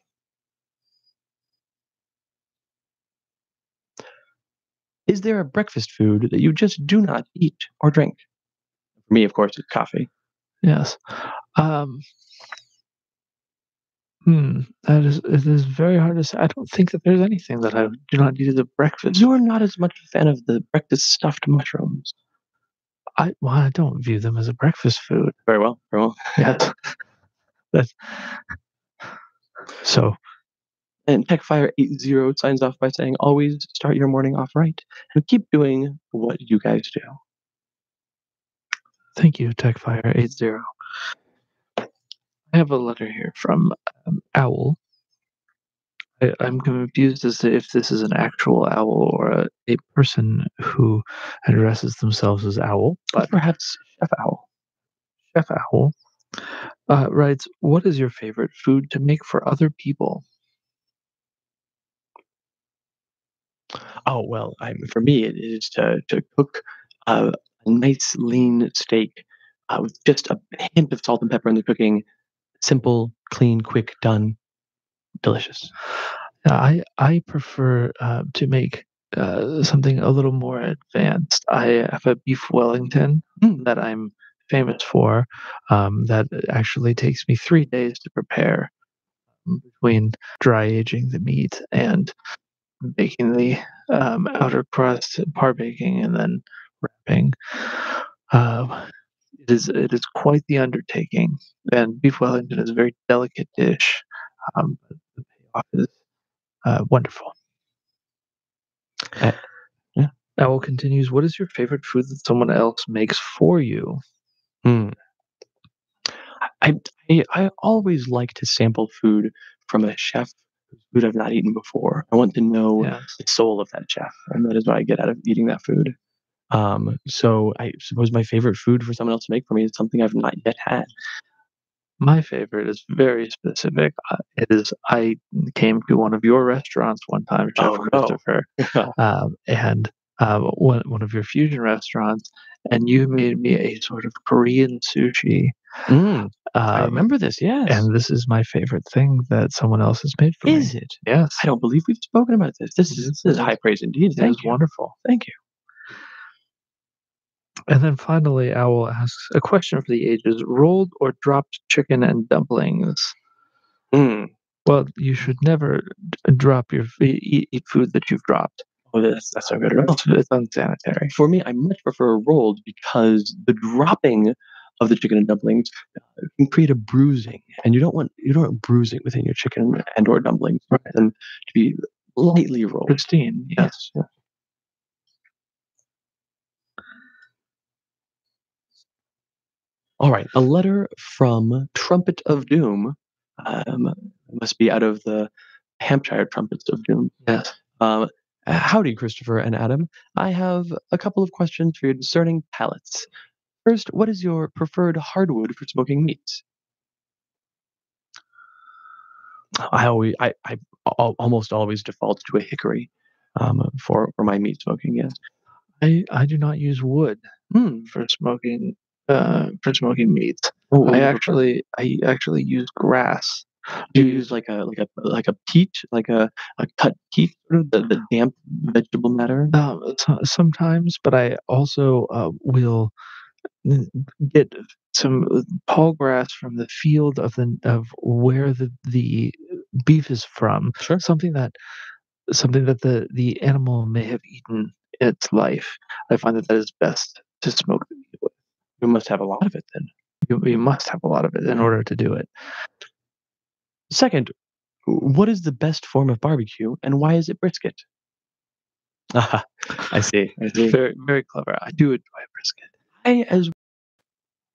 S1: Is there a breakfast food that you just do not eat or drink? For me, of course, it's coffee.
S2: Yes. It is very hard to say. I don't think that there's anything that I do not eat as a breakfast.
S1: You're not as much a fan of the breakfast stuffed mushrooms.
S2: I don't view them as a breakfast food.
S1: Very well. Very well.
S2: Yeah. That's so.
S1: And TechFire80 signs off by saying, always start your morning off right and keep doing what you guys do.
S2: Thank you, TechFire80. I have a letter here from Owl. I'm confused as to if this is an actual owl or a person who addresses themselves as Owl, but
S1: perhaps Chef Owl.
S2: Chef Owl writes, "What is your favorite food to make for other people?"
S1: Oh, well, for me, it is to cook a nice lean steak with just a hint of salt and pepper in the cooking. Simple, clean, quick, done, delicious.
S2: I prefer to make something a little more advanced. I have a beef Wellington that I'm famous for that actually takes me 3 days to prepare between dry aging the meat and baking the outer crust, par baking, and then wrapping. It is quite the undertaking, and beef Wellington is a very delicate dish. But the payoff is wonderful.
S1: Yeah.
S2: Owl continues, "What is your favorite food that someone else makes for you?"
S1: I always like to sample food from a chef whose food I've not eaten before. I want to know the soul of that chef, and that is what I get out of eating that food. So I suppose my favorite food for someone else to make for me is something I've not yet had.
S2: My favorite is very specific. I came to one of your restaurants one time, Chef Christopher, and one of your fusion restaurants, and you made me a sort of Korean sushi.
S1: I remember this, yes.
S2: And this is my favorite thing that someone else has made for me.
S1: Is it?
S2: Yes.
S1: I don't believe we've spoken about this. This is high praise indeed. Thank you.
S2: Wonderful.
S1: Thank you.
S2: And then finally, Owl asks a question for the ages: rolled or dropped chicken and dumplings? Well, you should never drop eat food that you've dropped.
S1: Oh, that's not good at all.
S2: It's unsanitary.
S1: For me, I much prefer rolled because the dropping of the chicken and dumplings can create a bruising, and you don't want bruising within your chicken and or dumplings. You want them to be lightly rolled.
S2: Pristine.
S1: Yes. Yeah. All right, a letter from Trumpet of Doom. Must be out of the Hampshire Trumpets of Doom.
S2: Yes.
S1: Howdy, Christopher and Adam. I have a couple of questions for your discerning palates. First, what is your preferred hardwood for smoking meats? I almost always default to a hickory for my meat smoking. Yes.
S2: I do not use wood for smoking meats. I actually use grass
S1: Do you use like a peat, like a cut peat, sort of the damp vegetable matter?
S2: Sometimes, but I also will n- get some tall grass from the field of where the beef is from,
S1: Sure.
S2: something that the animal may have eaten in its life. I find that is best to smoke the meat with.
S1: You must have a lot of it then.
S2: You must have a lot of it in order to do it.
S1: Second, what is the best form of barbecue and why is it brisket? Aha, I see. I see.
S2: Very, very clever. I do enjoy brisket.
S1: I as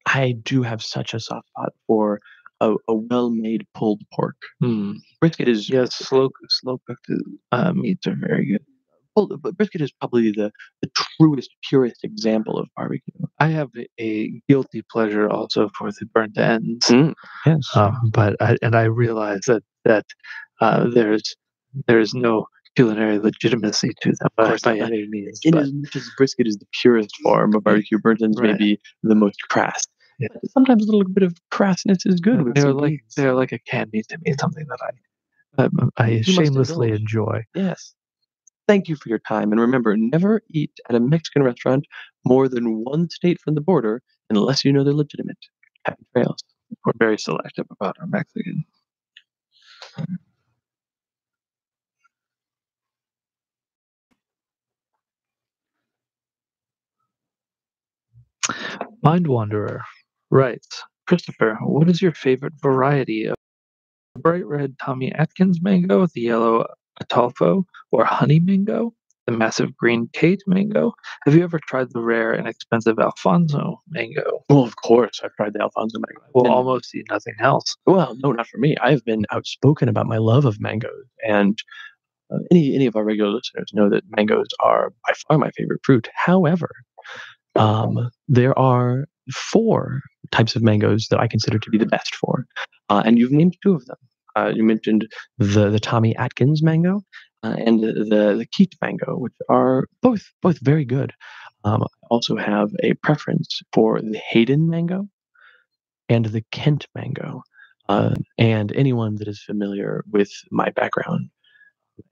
S1: I do have such a soft spot for a well-made pulled pork.
S2: Hmm.
S1: Brisket is
S2: Yes, slow cooked meats are very good.
S1: well, but brisket is probably the truest, purest example of barbecue.
S2: I have a guilty pleasure also for the burnt ends,
S1: Mm, yes.
S2: but I realize that there's no culinary legitimacy to them
S1: Of course
S2: by
S1: not.
S2: any means.
S1: In
S2: But
S1: as much as brisket is the purest form of barbecue, burnt ends may
S2: right,
S1: be the most crass.
S2: yeah.
S1: But sometimes a little bit of crassness is good with
S2: they're
S1: some
S2: like
S1: beans.
S2: they're like a candy to me, something that I
S1: You must
S2: shamelessly
S1: indulge.
S2: enjoy.
S1: Yes. Thank you for your time. And remember, never eat at a Mexican restaurant more than one state from the border unless you know they're legitimate. Happy trails.
S2: We're very selective about our Mexican. Mind Wanderer writes, Christopher, what is your favorite variety of bright red Tommy Atkins mango, the yellow Atolfo, or honey mango, the massive green Kate mango? Have you ever tried the rare and expensive Alfonso mango?
S1: Well, of course, I've tried the Alfonso mango.
S2: Will almost eat nothing else.
S1: Well, no, not for me. I've been outspoken about my love of mangoes, and any of our regular listeners know that mangoes are by far my favorite fruit. However, there are four types of mangoes that I consider to be the best for, and you've named two of them. You mentioned the Tommy Atkins mango and the Keat mango, which are both very good. I also have a preference for the Hayden mango and the Kent mango. And anyone that is familiar with my background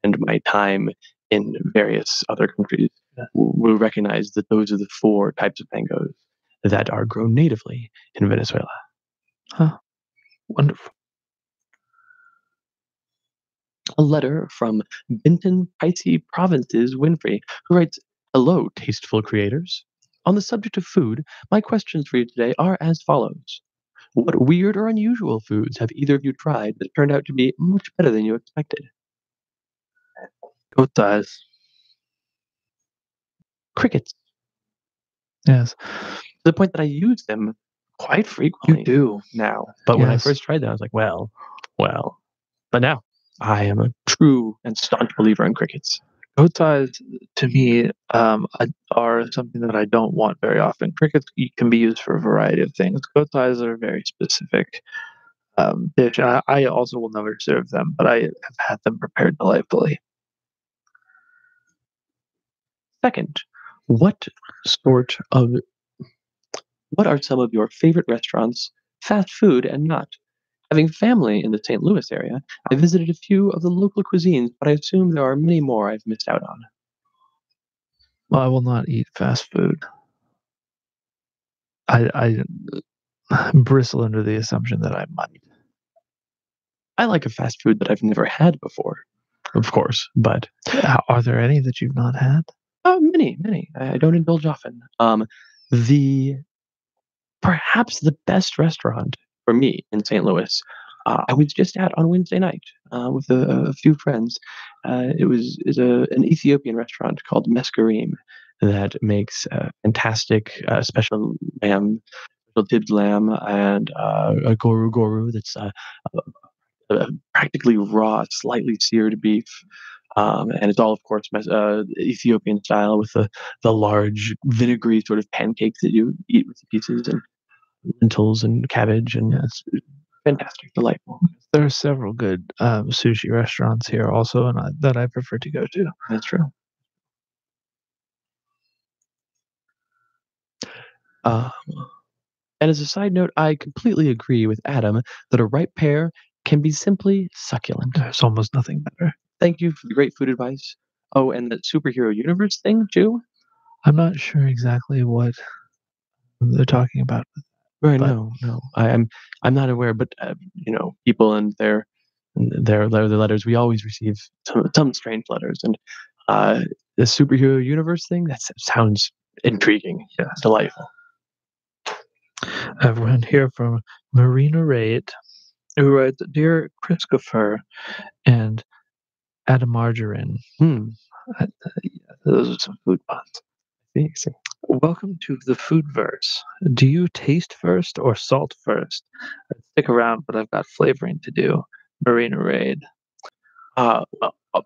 S1: and my time in various other countries will recognize that those are the four types of mangoes that are grown natively in Venezuela.
S2: Huh, wonderful.
S1: A letter from Benton Picey Province's Winfrey, who writes, "Hello, tasteful creators. On the subject of food, my questions for you today are as follows. What weird or unusual foods have either of you tried that turned out to be much better than you expected?
S2: Goat eyes.
S1: Crickets, to
S2: Yes,
S1: the point that I use them quite
S2: you
S1: frequently
S2: do.
S1: now. But when I
S2: Yes.
S1: first tried them, I was like, well. But now I am a true and staunch believer in crickets.
S2: Goat eyes to me are something that I don't want very often. Crickets can be used for a variety of things. Goat eyes are a very specific dish. And I also will never serve them, but I have had them prepared delightfully.
S1: Second, what sort of what are some of your favorite restaurants, fast food and not? Having family in the St. Louis area, I visited a few of the local cuisines, but I assume there are many more I've missed out on.
S2: Well, I will not eat fast food. I bristle under the assumption that I might.
S1: I like a fast food that I've never had before, of course, but
S2: Are there any that you've not had?
S1: many. I don't indulge often. The perhaps the best restaurant for me in St. Louis. I was just at on Wednesday night with a few friends. It was an Ethiopian restaurant called Mescarim that makes fantastic special tibbs lamb, and a goru that's practically raw, slightly seared beef. And it's all, of course, Ethiopian style with the large vinegary sort of pancakes that you eat with the pieces, and lentils and cabbage, and it's fantastic, delightful.
S2: There are several good sushi restaurants here also, and that I prefer to go to.
S1: That's true. Uh, and as a side note, I completely agree with Adam that a ripe pear can be simply succulent.
S2: There's almost nothing better.
S1: Thank you for the great food advice. Oh, and that superhero universe thing too.
S2: I'm not sure exactly what they're talking about,
S1: Right?
S2: but
S1: No. I'm not aware, but people and their letters. We always receive some strange letters, and uh, the superhero universe thing that sounds intriguing.
S2: yes.
S1: Delightful.
S2: I have one here from Marina Raid, who writes, "Dear Christopher and Adamargarine."
S1: Hmm.
S2: Those are some food puns.
S1: See.
S2: Welcome to the food verse. Do you taste first or salt first? Stick around, but I've got flavoring to do. Marina Raid.
S1: Well,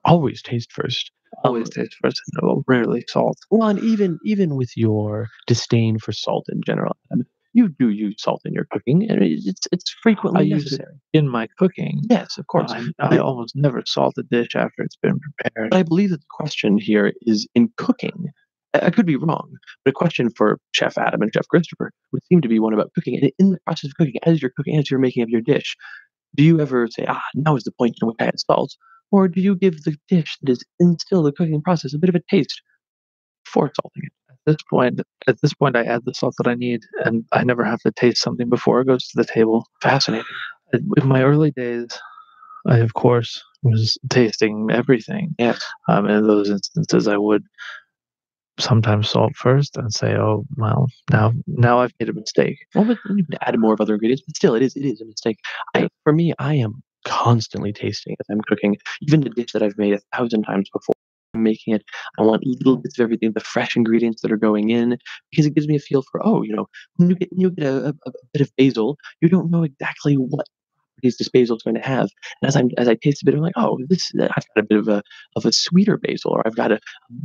S1: always taste first.
S2: Always taste first, no, rarely salt.
S1: Well, and even with your disdain for salt in general, you do use salt in your cooking, and it's
S2: I
S1: frequently
S2: use it
S1: necessary.
S2: in my cooking.
S1: Yes, of course.
S2: I almost never salt a dish after it's been prepared.
S1: But I believe that the question here is in cooking. I could be wrong, but a question for Chef Adam and Chef Christopher would seem to be one about cooking. And in the process of cooking, as you're making up your dish, do you ever say, now is the point in which I add salt? Or do you give the dish that is in still the cooking process a bit of a taste before salting it?
S2: At this point, I add the salt that I need, and I never have to taste something before it goes to the table.
S1: Fascinating.
S2: In my early days, I of course was tasting everything.
S1: Yes.
S2: In those instances, I would sometimes salt first and say, "Oh, well, now I've made a mistake."
S1: Well, but you can add more of other ingredients, but still, it is a mistake. For me, I am constantly tasting as I'm cooking, even the dish that I've made 1,000 times before. I'm making it. I want little bits of everything, the fresh ingredients that are going in, because it gives me a feel for, when you get a bit of basil, you don't know exactly what properties this basil is going to have. And as I taste a bit, I'm like, oh, I've got a bit of a sweeter basil, or I've got a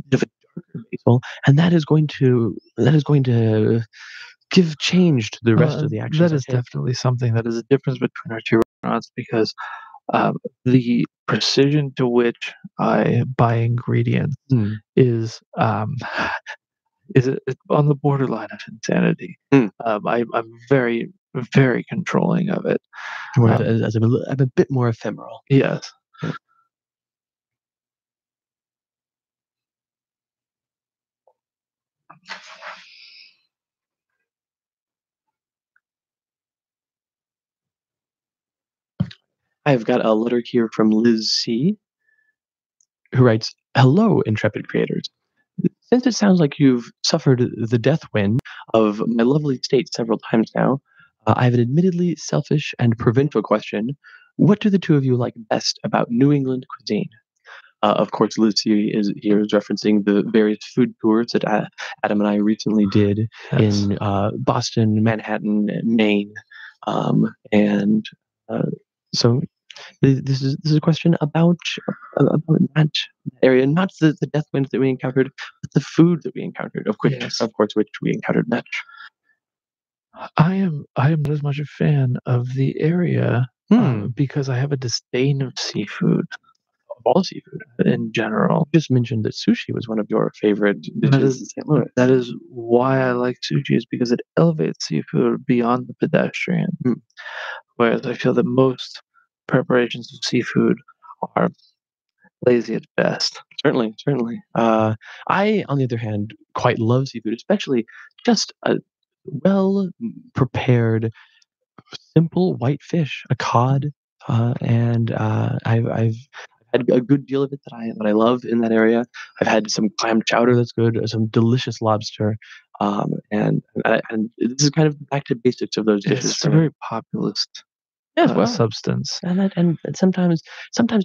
S1: bit of a darker basil, and that is going to give change to the rest of the actions
S2: That
S1: I
S2: is
S1: take.
S2: definitely something that is a difference between our two restaurants because the precision to which I buy ingredients
S1: Hmm.
S2: is it's on the borderline of insanity.
S1: Hmm.
S2: I'm very, very controlling of it.
S1: Whereas
S2: Um,
S1: I'm a bit more ephemeral.
S2: yes.
S1: I've got a letter here from Liz C, who writes, "Hello, intrepid creators. Since it sounds like you've suffered the death wind of my lovely state several times now, I have an admittedly selfish and provincial question. What do the two of you like best about New England cuisine?" Of course, Lucy is referencing the various food tours that Adam and I recently did
S2: Yes.
S1: in Boston, Manhattan, Maine, and so this is a question about that area, not the death winds that we encountered, but the food that we encountered,
S2: Yes.
S1: of course, which we encountered much.
S2: I am not as much a fan of the area because I have a disdain of seafood
S1: Of all seafood.
S2: in general.
S1: You just mentioned that sushi was one of your favorite
S2: That
S1: dishes in
S2: is
S1: St. Louis.
S2: that is why I like sushi is because it elevates seafood beyond the pedestrian.
S1: Mm.
S2: Whereas I feel that most preparations of seafood are lazy at best.
S1: Certainly. I, on the other hand, quite love seafood, especially just a well prepared, simple white fish, a cod, and I've had a good deal of it that I love in that area. I've had some clam chowder that's good, some delicious lobster, and this is kind of back to basics of those dishes
S2: It's
S1: for
S2: a
S1: me.
S2: very populist
S1: Yes, well,
S2: substance.
S1: and sometimes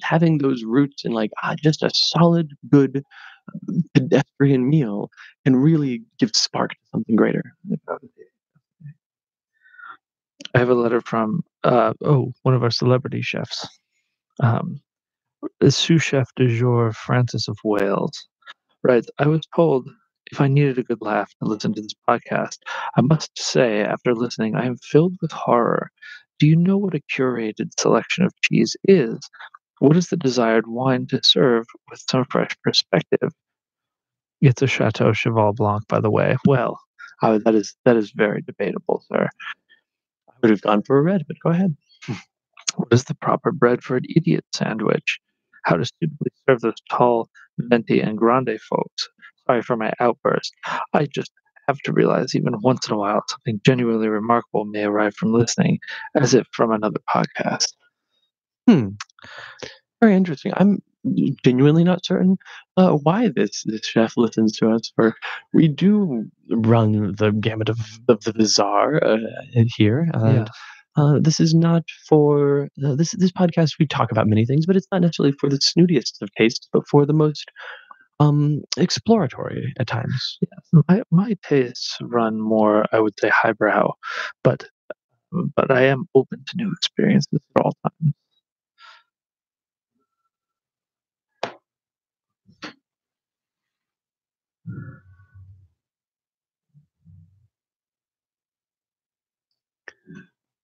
S1: having those roots in like just a solid, good pedestrian meal can really give spark to something greater.
S2: I have a letter from one of our celebrity chefs, um, the sous chef du jour, Francis of Wales. Right. I was told if I needed a good laugh to listen to this podcast, I must say, after listening, I am filled with horror. Do you know what a curated selection of cheese is? What is the desired wine to serve with some fresh perspective? It's a Chateau Cheval Blanc, by the way. Well, that is very debatable, sir.
S1: I would have gone for a red, but go ahead.
S2: What is the proper bread for an idiot sandwich? How to suitably serve those tall, venti, and grande folks? Sorry for my outburst. I just have to realize even once in a while something genuinely remarkable may arrive from listening, as if from another podcast.
S1: Hmm. Very interesting. I'm genuinely not certain why this chef listens to us. For we do run the gamut of the bizarre here, and this is not for this podcast. We talk about many things, but it's not necessarily for the snootiest of tastes, but for the most exploratory at times.
S2: Yes, my tastes run more, I would say, highbrow, but I am open to new experiences at all times.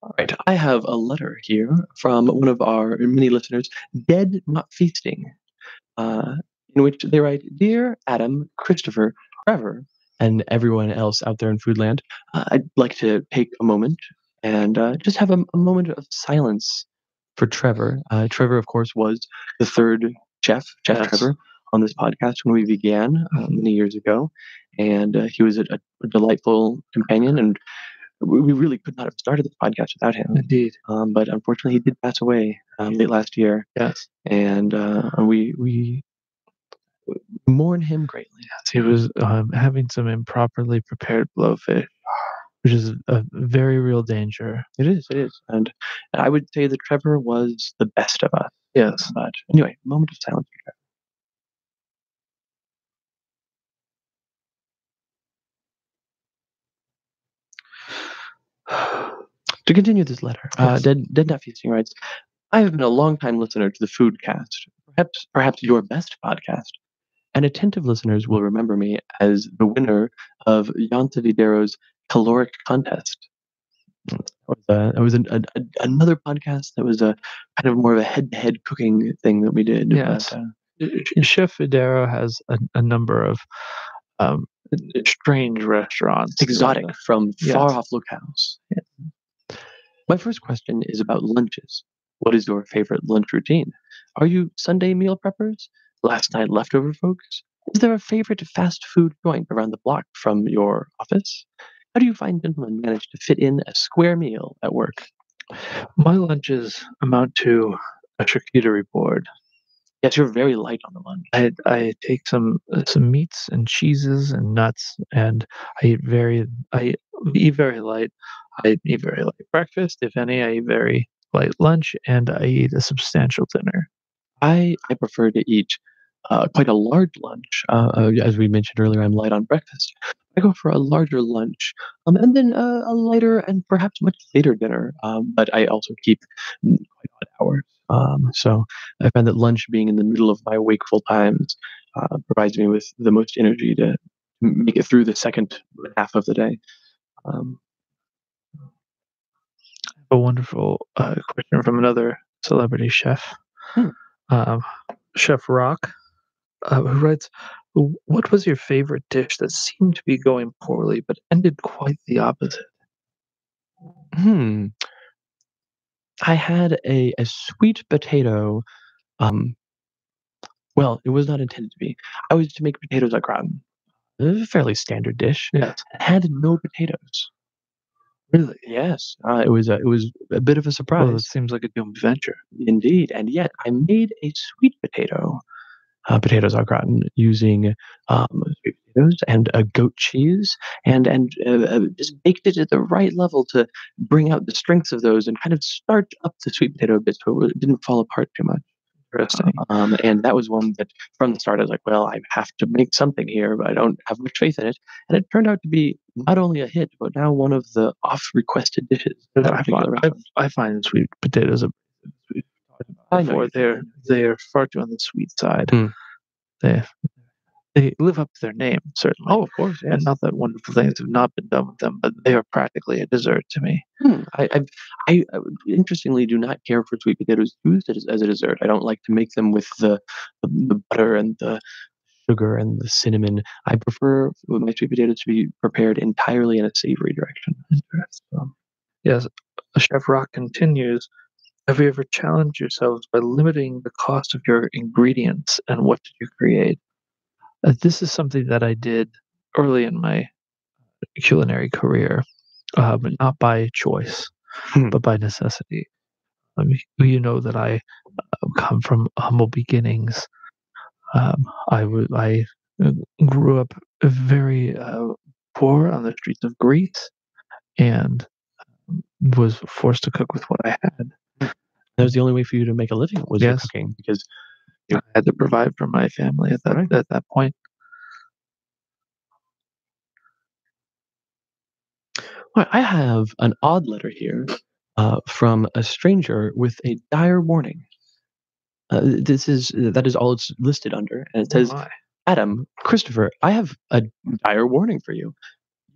S1: All right, I have a letter here from one of our many listeners, Dead Not Feasting, uh, in which they write, "Dear Adam, Christopher, Trevor, and everyone else out there in Foodland, I'd like to take a moment and just have a moment of silence for Trevor. Trevor, of course, was the third Chef
S2: Yes.
S1: Trevor, on this podcast when we began many years ago, and he was a delightful companion, and we really could not have started this podcast without him.
S2: Indeed.
S1: But unfortunately, he did pass away late last year,
S2: Yes.
S1: and we mourn him greatly.
S2: Yes, he was having some improperly prepared blowfish, which is a very real danger.
S1: It is, and I would say that Trevor was the best of us.
S2: Yes.
S1: But anyway, moment of silence for Trevor. To continue this letter,
S2: Yes.
S1: Dead Not Feasting writes, "I have been a long-time listener to the Foodcast, perhaps your best podcast, and attentive listeners will remember me as the winner of Yantavidero's caloric contest. That was another podcast that was a kind of more of a head-to-head cooking thing that we did.
S2: Yes. Chef Fidero has a number of um, strange restaurants.
S1: Exotic from far
S2: Yes.
S1: off locales. Yeah. My first question is about lunches. What is your favorite lunch routine? Are you Sunday meal preppers? Last night leftover folks? Is there a favorite fast food joint around the block from your office? How do you find gentlemen manage to fit in a square meal at work?
S2: My lunches amount to a charcuterie board.
S1: Yes, you're very light on the lunch.
S2: I take some meats and cheeses and nuts, and I eat very light. I eat very light breakfast, if any. I eat very light lunch, and I eat a substantial dinner.
S1: I prefer to eat quite a large lunch. As we mentioned earlier, I'm light on breakfast. I go for a larger lunch, and then a lighter and perhaps much later dinner. But I also keep quite odd hours. So I find that lunch being in the middle of my wakeful times provides me with the most energy to make it through the second half of the day. Um,
S2: A wonderful question from another celebrity chef,
S1: hmm.
S2: um, Chef Rock, who writes, "What was your favorite dish that seemed to be going poorly but ended quite the opposite?"
S1: Hmm. I had a sweet potato. Um, well, it was not intended to be. I was to make potatoes au gratin. It was a fairly standard dish.
S2: Yes.
S1: It had no potatoes.
S2: Really?
S1: Yes, it was a bit of a
S2: Well,
S1: surprise.
S2: it seems like a doomed venture.
S1: Indeed, and yet I made a sweet potatoes au gratin using sweet potatoes and goat cheese, and just baked it at the right level to bring out the strengths of those and kind of starch up the sweet potato a bit so it didn't fall apart too much.
S2: Interesting.
S1: And that was one that from the start I was like, well, I have to make something here, but I don't have much faith in it. And it turned out to be not only a hit, but now one of the oft requested dishes at that particular restaurant.
S2: I find sweet potatoes
S1: I know
S2: before
S1: you do.
S2: they're far too on the sweet side.
S1: Hmm.
S2: They they live up to their name, certainly.
S1: Oh, of course, yes.
S2: And not that wonderful things have not been done with them, but they are practically a dessert to me.
S1: I interestingly do not care for sweet potatoes used as a dessert. I don't like to make them with the butter and the sugar and the cinnamon. I prefer my sweet potatoes to be prepared entirely in a savory direction.
S2: Yes, Chef Rock continues. Have you ever challenged yourselves by limiting the cost of your ingredients, and what did you create? This is something that I did early in my culinary career, but not by choice,
S1: Hmm.
S2: but by necessity. You know that I come from humble beginnings. I uh, grew up very poor on the streets of Greece, and was forced to cook with what I had.
S1: That was the only way for you to make a living was for
S2: Yes,
S1: cooking because
S2: I had to provide for my family at
S1: right.
S2: that point.
S1: Well, I have an odd letter here from a stranger with a dire warning. That is all it's listed under, and it
S2: Oh
S1: says,
S2: my!
S1: "Adam, Christopher, I have a dire warning for you.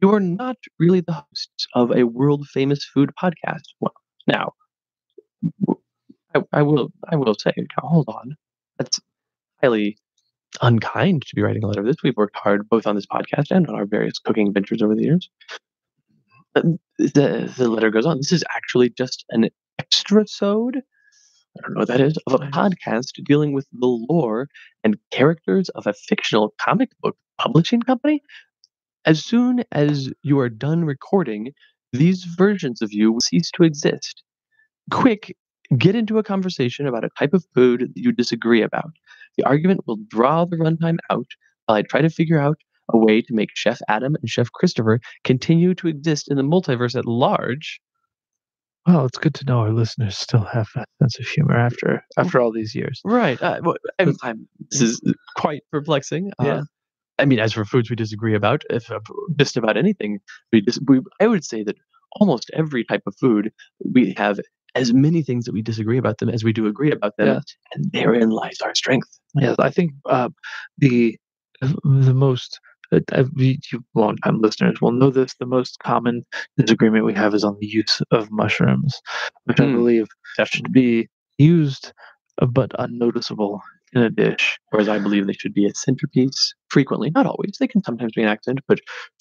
S1: You are not really the hosts of a world famous food podcast." Well, now I will say, now, hold on, that's highly unkind to be writing a letter of this. We've worked hard both on this podcast and on our various cooking ventures over the years. The letter goes on. This is actually just an extrasode. I don't know what that is, of a podcast dealing with the lore and characters of a fictional comic book publishing company. As soon as you are done recording, these versions of you will cease to exist. Quick, get into a conversation about a type of food that you disagree about. The argument will draw the runtime out while I try to figure out a way to make Chef Adam and Chef Christopher continue to exist in the multiverse at large.
S2: Well, it's good to know our listeners still have a sense of humor after all these years.
S1: Right. This is quite perplexing.
S2: Yeah.
S1: I mean, as for foods we disagree about, if just about anything, I would say that almost every type of food we have as many things that we disagree about them as we do agree about them,
S2: Yes.
S1: and therein lies our strength.
S2: Yes, I think the the most you long-time listeners will know this. The most common disagreement we have is on the use of mushrooms, which I
S1: Mm,
S2: believe should
S1: definitely.
S2: be used but unnoticeable in a dish.
S1: Whereas I believe they should be a centerpiece frequently, not always. They can sometimes be an accent, but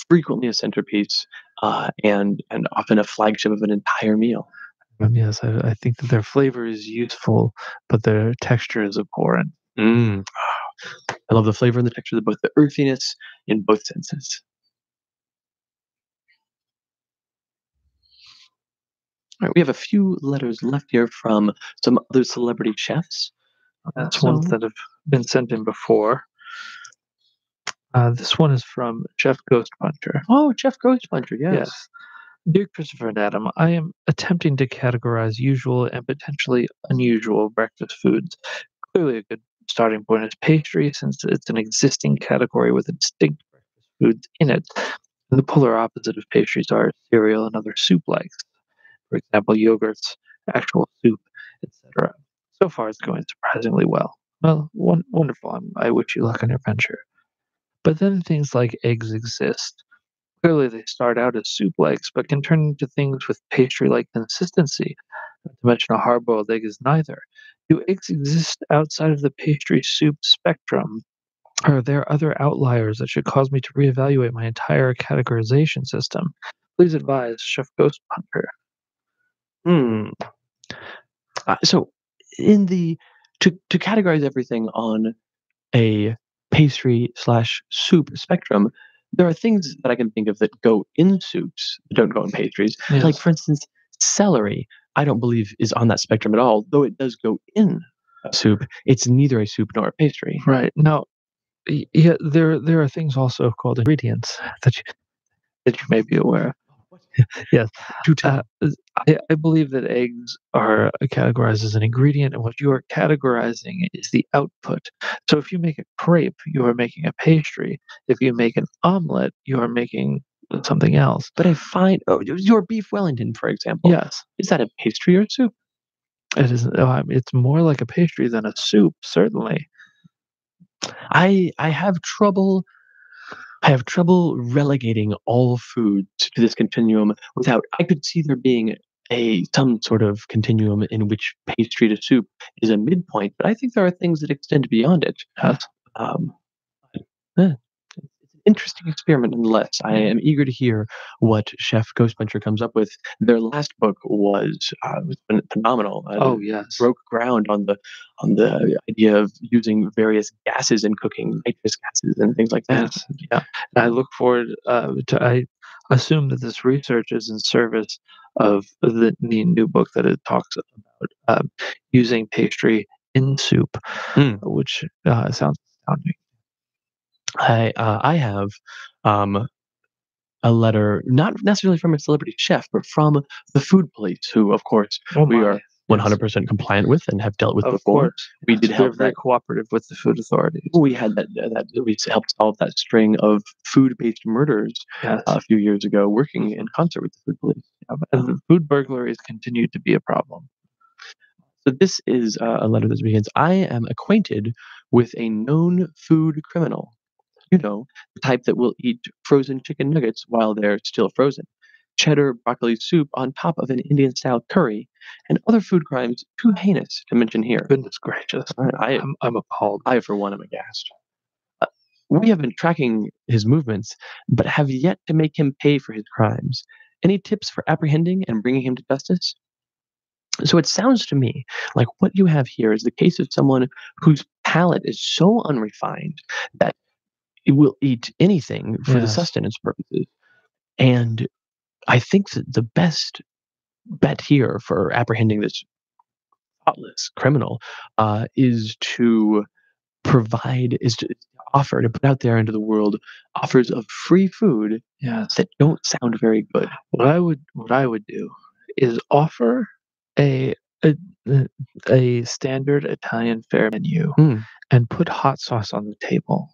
S1: frequently a centerpiece, and often a flagship of an entire meal.
S2: Yes, I think that their flavor is useful, but their texture is abhorrent.
S1: Mm. I love the flavor and the texture, of both the earthiness in both senses. All right, we have a few letters left here from some other celebrity chefs.
S2: That's ones
S1: So,
S2: that have been sent in before. This one is from Chef Ghost Puncher.
S1: oh, Chef Ghost Puncher,
S2: Yes.
S1: yes.
S2: Dear Christopher and Adam, I am attempting to categorize usual and potentially unusual breakfast foods. Clearly, a good starting point is pastry, since it's an existing category with distinct breakfast foods in it. And the polar opposite of pastries are cereal and other soup likes. For example, yogurts, actual soup, etc. So far, it's going surprisingly well. Well, wonderful. I wish you luck on your venture. But then things like eggs exist. Clearly, they start out as soup legs, but can turn into things with pastry like consistency. Not to mention a hard boiled egg is neither. Do eggs exist outside of the pastry soup spectrum? Are there other outliers that should cause me to reevaluate my entire categorization system? Please advise, Chef Ghost Hunter.
S1: Hmm. So, in the to categorize everything on a pastry slash soup spectrum, there are things that I can think of that go in soups that don't go in pastries. Like,
S2: Yes,
S1: for instance, celery, I don't believe is on that spectrum at all, though it does go in a soup. It's neither a soup nor a pastry.
S2: right. Now, yeah, there are things also called ingredients that you may be aware of. Yes.
S1: Do tell.
S2: I believe that eggs are categorized as an ingredient, and what you are categorizing is the output. So if you make a crepe, you are making a pastry. If you make an omelet, you are making something else.
S1: But I find your beef Wellington, for example,
S2: Yes,
S1: is that a pastry or a soup?
S2: it is. It's more like a pastry than a soup, certainly.
S1: I have trouble. I have trouble relegating all foods to this continuum without. I could see there being a some sort of continuum in which pastry to soup is a midpoint, but I think there are things that extend beyond it.
S2: Yes.
S1: Um, eh, it's an interesting experiment nonetheless. I am eager to hear what Chef Ghostbuncher comes up with. Their last book was phenomenal.
S2: Yes.
S1: Broke ground on the idea of using various gases in cooking, nitrous gases and things like that.
S2: Yes. Yeah. I look forward to. I assume that this research is in service of the new book that it talks about using pastry in soup,
S1: Mm.
S2: which sounds astounding.
S1: I have um, a letter, not necessarily from a celebrity chef, but from the food police, who, of course,
S2: Oh
S1: we
S2: my.
S1: are
S2: Yes.
S1: 100% compliant with and have dealt with
S2: Of
S1: before.
S2: course.
S1: We
S2: Yes.
S1: did
S2: We are
S1: help
S2: very
S1: that.
S2: cooperative with the food authorities.
S1: We had that we helped solve that string of food-based murders
S2: Yes.
S1: a few years ago, working in concert with the food police.
S2: And the food burglaries continue to be a problem.
S1: So this is a letter that begins, I am acquainted with a known food criminal. You know, the type that will eat frozen chicken nuggets while they're still frozen, cheddar broccoli soup on top of an Indian style curry, and other food crimes too heinous to mention here.
S2: Goodness gracious. I'm appalled.
S1: I, for one, am aghast. Uh, we have been tracking his movements, but have yet to make him pay for his crimes. Any tips for apprehending and bringing him to justice? So it sounds to me like what you have here is the case of someone whose palate is so unrefined that it will eat anything for the
S2: Yes.
S1: sustenance purposes. And I think that the best bet here for apprehending this thoughtless criminal is to offer to put out there into the world offers of free food
S2: Yes.
S1: that don't sound very good.
S2: What I would do is offer a a, a standard Italian fare menu
S1: Mm.
S2: and put hot sauce on the table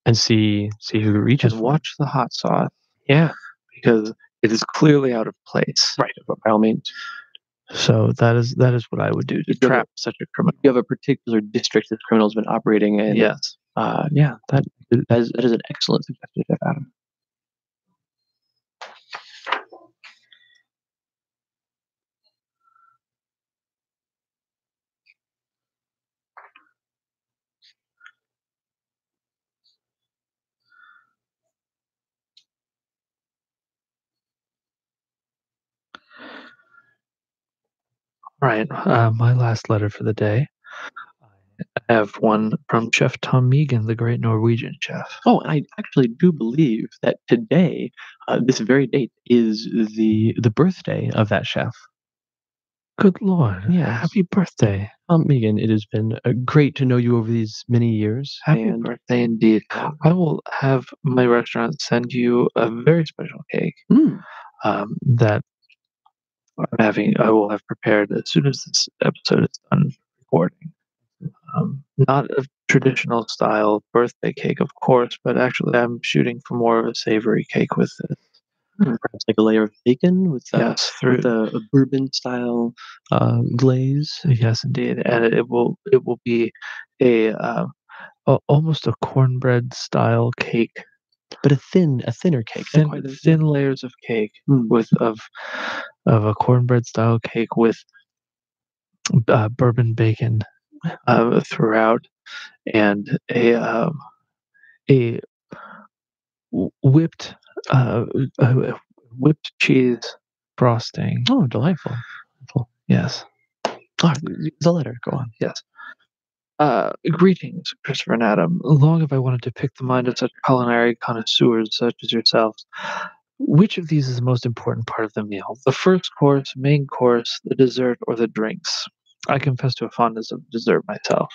S1: And see who reaches
S2: and
S1: for it.
S2: watch the hot sauce
S1: Yeah,
S2: because it is clearly out of place.
S1: right. By all means,
S2: So that is what I would do to
S1: If you have a-
S2: trap such a criminal.
S1: you have a particular district this criminal's been operating in.
S2: Yes.
S1: Yeah, that is an excellent suggestion, Jeff Adam.
S2: Right. My last letter for the day. I have one from Chef Tom Megan, the great Norwegian chef.
S1: Oh, and I actually do believe that today, this very date, is the birthday of that chef.
S2: Good Lord.
S1: Yes.
S2: Happy birthday.
S1: Megan, it has been great to know you over these many years.
S2: Happy
S1: and
S2: birthday indeed. I will have my restaurant send you a very special cake
S1: Mm,
S2: that I will have prepared as soon as this episode is done recording. Not a traditional style birthday cake, of course, but actually I'm shooting for more of a savory cake with this.
S1: perhaps like a layer of bacon with
S2: Yes,
S1: with a bourbon style glaze.
S2: yes, indeed, and it will be almost a cornbread style cake,
S1: But a thinner cake. Not quite
S2: thin layers of cake
S1: Mm.
S2: with of a cornbread style cake with bourbon bacon throughout, and a whipped uh, uh, whipped cheese frosting.
S1: Oh, delightful.
S2: Yes,
S1: Oh, the letter. Go on.
S2: yes. Greetings, Christopher and Adam. Long have I wanted to pick the mind of such culinary connoisseurs such as yourselves. Which of these is the most important part of the meal? The first course, main course, the dessert, or the drinks? I confess to a fondness of dessert myself.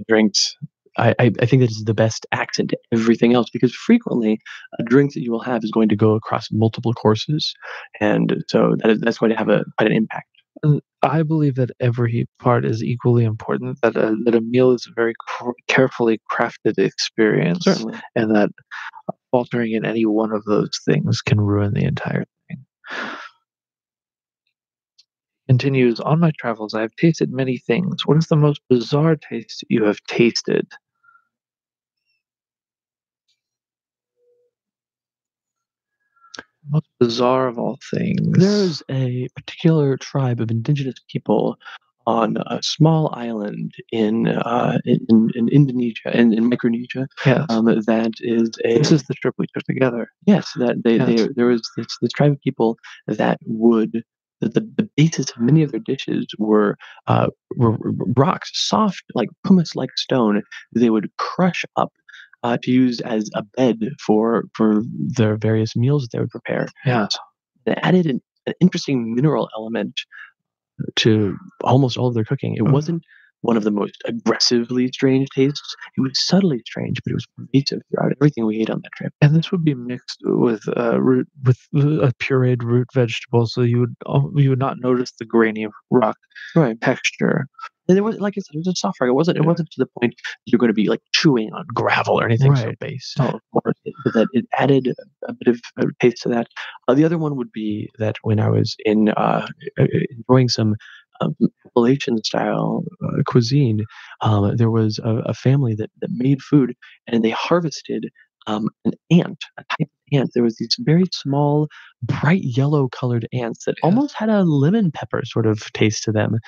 S1: Drinks. I think that is the best accent to everything else because frequently a drink that you will have is going to go across multiple courses, and so that's going to have quite an impact.
S2: And I believe that every part is equally important. That a meal is a very carefully crafted experience,
S1: Certainly.
S2: and that faltering in any one of those things can ruin the entire thing. Continues, on my travels, I have tasted many things. What is the most bizarre taste you have tasted? Most bizarre of all things.
S1: There is a particular tribe of indigenous people on a small island in Indonesia, in Micronesia.
S2: Yes.
S1: That is a
S2: This is the trip we took together.
S1: Yes, that
S2: Yes.
S1: there was this tribe of people that would the basis of many of their dishes were rocks, soft like pumice-like stone. They would crush up to use as a bed for their various meals that they would prepare.
S2: Yes.
S1: They added an interesting mineral element to almost all of their cooking. It
S2: Mhm.
S1: wasn't one of the most aggressively strange tastes. It was subtly strange, but it was pervasive throughout everything we ate on that trip.
S2: And this would be mixed with root with a pureed root vegetable, so you would not notice the grainy rock
S1: Right.
S2: texture.
S1: And there was, like I said, it was a soft rock. It
S2: Yeah.
S1: wasn't to the point you're going to be like chewing on gravel or anything so
S2: Right.
S1: base.
S2: Oh, of course.
S1: But that it added a bit of a taste to that. The other one would be that when I was enjoying some Appalachian style cuisine, there was a family that made food and they harvested an ant, a type of ant. There was these very small, bright yellow colored ants that
S2: Yes.
S1: almost had a lemon pepper sort of taste to them,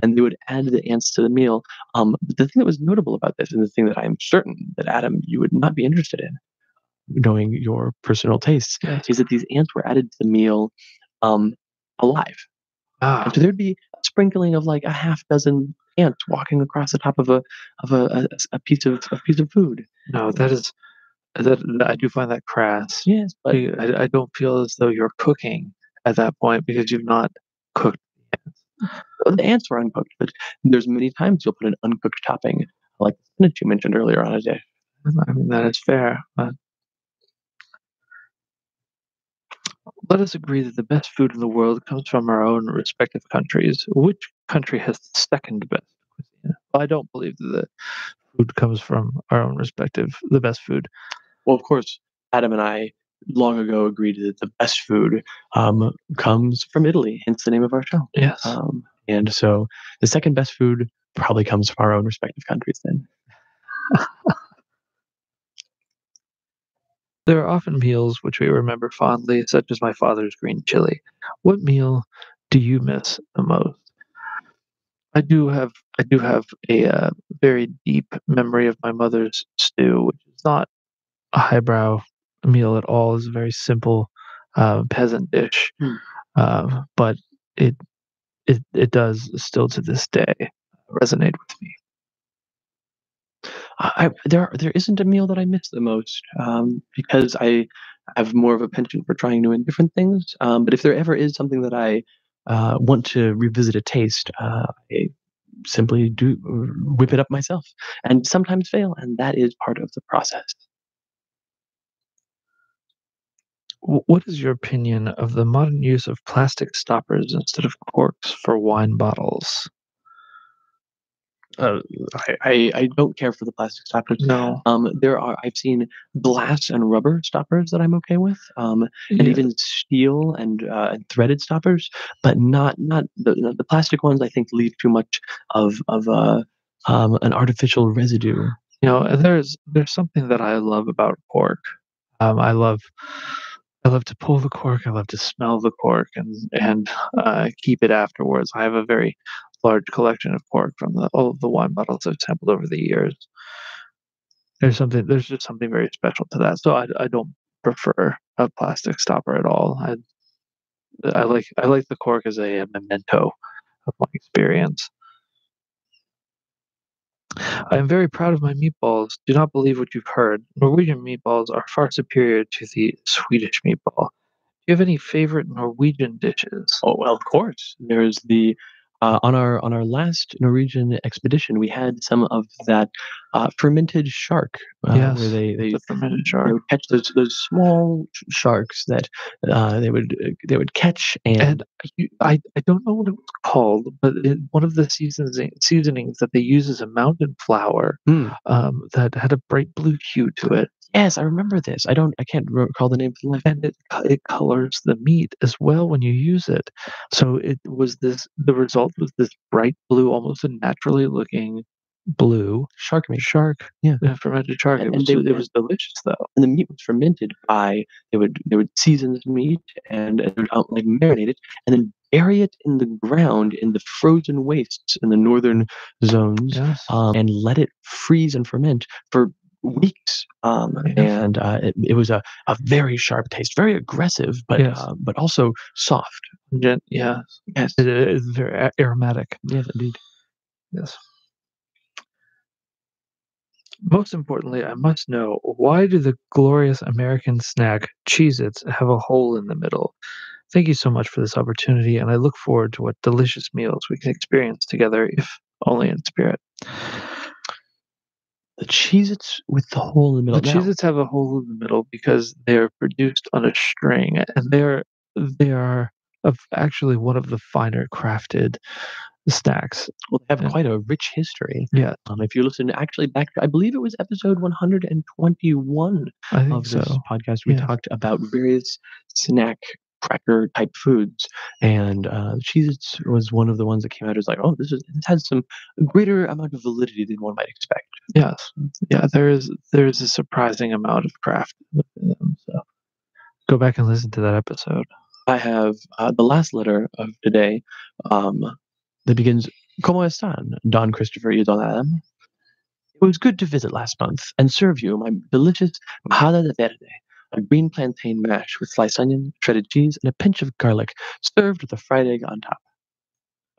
S1: and they would add the ants to the meal. But the thing that was notable about this, and the thing that I am certain that Adam you would not be interested in, knowing your personal tastes,
S2: Yes.
S1: is that these ants were added to the meal um, alive. And
S2: Ah,
S1: so there'd be a sprinkling of like a half dozen ants walking across the top of a piece of food.
S2: no, that I do find that crass.
S1: Yes, but
S2: I don't feel as though you're cooking at that point because you've not cooked.
S1: the ants were uncooked. But there's many times you'll put an uncooked topping, like the spinach you mentioned earlier on a dish.
S2: I mean, that is fair. But let us agree that the best food in the world comes from our own respective countries. Which country has the second best cuisine? Well, I don't believe that the food comes from our own the best food.
S1: Well, of course, Adam and I long ago agreed that the best food comes from Italy, hence the name of our show.
S2: Yes.
S1: And so the second best food probably comes from our own respective countries then.
S2: There are often meals which we remember fondly, such as my father's green chili. What meal do you miss the most? I do have a very deep memory of my mother's stew, which is not a highbrow meal at all. It's a very simple peasant dish,
S1: Hmm.
S2: but it it does still to this day resonate with me.
S1: There isn't a meal that I miss the most because I have more of a penchant for trying new and different things. But if there ever is something that I want to revisit a taste, I simply do whip it up myself and sometimes fail, and that is part of the process.
S2: What is your opinion of the modern use of plastic stoppers instead of corks for wine bottles?
S1: Uh, I don't care for the plastic stoppers.
S2: No.
S1: I've seen glass and rubber stoppers that I'm okay with, and
S2: Yeah.
S1: even steel and threaded stoppers, but not the plastic ones. I think leave too much of an artificial residue.
S2: You know, and there's something that I love about cork. Um, I love I love to pull the cork. I love to smell the cork and keep it afterwards. I have a very large collection of cork from all of the wine bottles I've sampled over the years. There's just something very special to that. So I don't prefer a plastic stopper at all. I like the cork as a memento of my experience. I am very proud of my meatballs. Do not believe what you've heard. Norwegian meatballs are far superior to the Swedish meatball. Do you have any favorite Norwegian dishes?
S1: Oh well, of course. There's the on our last Norwegian expedition, we had some of that fermented shark, where
S2: Yes,
S1: they
S2: the fermented
S1: they
S2: shark.
S1: would catch those small sharks that they would catch
S2: And
S1: and
S2: I don't know what it was called, but one of the seasonings that they use is a mountain flower
S1: hmm,
S2: that had a bright blue hue to it.
S1: yes, I remember this. I can't recall the name for the life.
S2: And it colors the meat as well when you use it. So it was this the result was this bright blue, almost a naturally looking blue
S1: shark meat.
S2: shark.
S1: Yeah.
S2: Fermented shark.
S1: And,
S2: It was delicious though.
S1: and the meat was fermented by they would season this meat and they would like marinate it and then bury it in the ground in the frozen wastes in the northern zones,
S2: Yes.
S1: and let it freeze and ferment for weeks. And it was a very sharp taste, very aggressive,
S2: Yes.
S1: but also soft.
S2: Yeah.
S1: Yes,
S2: It is very aromatic.
S1: yes, indeed.
S2: Yes. Most importantly, I must know, why do the glorious American snack Cheez-Its have a hole in the middle? Thank you so much for this opportunity, and I look forward to what delicious meals we can experience together, if only in spirit.
S1: The Cheez-Its with the hole in the
S2: The
S1: middle. Now,
S2: Cheez-Its have a hole in the middle because they're produced on a string, and they are actually one of the finer crafted snacks.
S1: well, they have
S2: And
S1: quite a rich history.
S2: yeah,
S1: If you listen actually back, I believe it was episode 121
S2: I think
S1: of this
S2: so.
S1: podcast, we
S2: Yes.
S1: talked about various snack cracker type foods, and Cheez-Its was one of the ones that came out as like, oh, this has some greater amount of validity than one might expect.
S2: Yes. Yeah, there's a surprising amount of craft within them. So go back and listen to that episode.
S1: I have the last letter of today um, that begins, ¿Cómo están, Don Christopher y Don Adam? It was good to visit last month and serve you my delicious majada de verde, a green plantain mash with sliced onion, shredded cheese, and a pinch of garlic, served with a fried egg on top.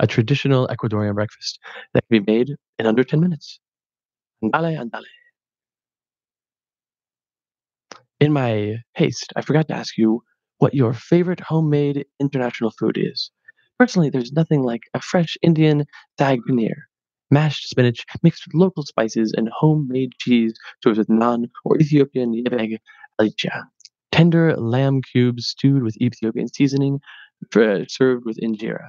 S1: A traditional Ecuadorian breakfast that can be made in under 10 minutes. Andale, andale. In my haste, I forgot to ask you what your favorite homemade international food is. Personally, there's nothing like a fresh Indian sag paneer, mashed spinach mixed with local spices and homemade cheese served with naan or Ethiopian yebeg alicha. Tender lamb cubes stewed with Ethiopian seasoning, served with injera.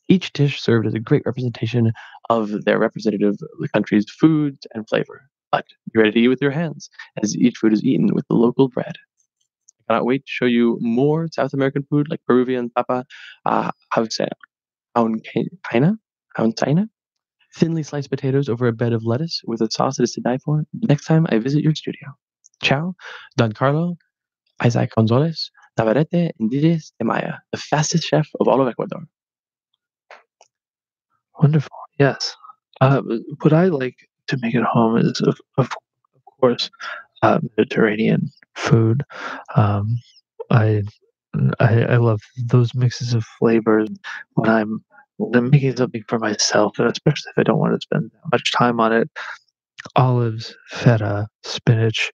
S1: Each dish served as a great representation of their representative country's foods and flavor. But be ready to eat with your hands, as each food is eaten with the local bread. I cannot wait to show you more South American food like Peruvian tapa, auncina, auncina, thinly sliced potatoes over a bed of lettuce with a sauce that is to die for. Next time I visit your studio. Ciao, Don Carlo, Isaac Gonzalez, Navarrete, and Didier de Maya, the fastest chef of all of Ecuador.
S2: Wonderful. Yes. What I like to make at home is, of course, Mediterranean food. Um, I, I love those mixes of flavors when I'm making something for myself, and especially if I don't want to spend that much time on it. Olives, feta, spinach.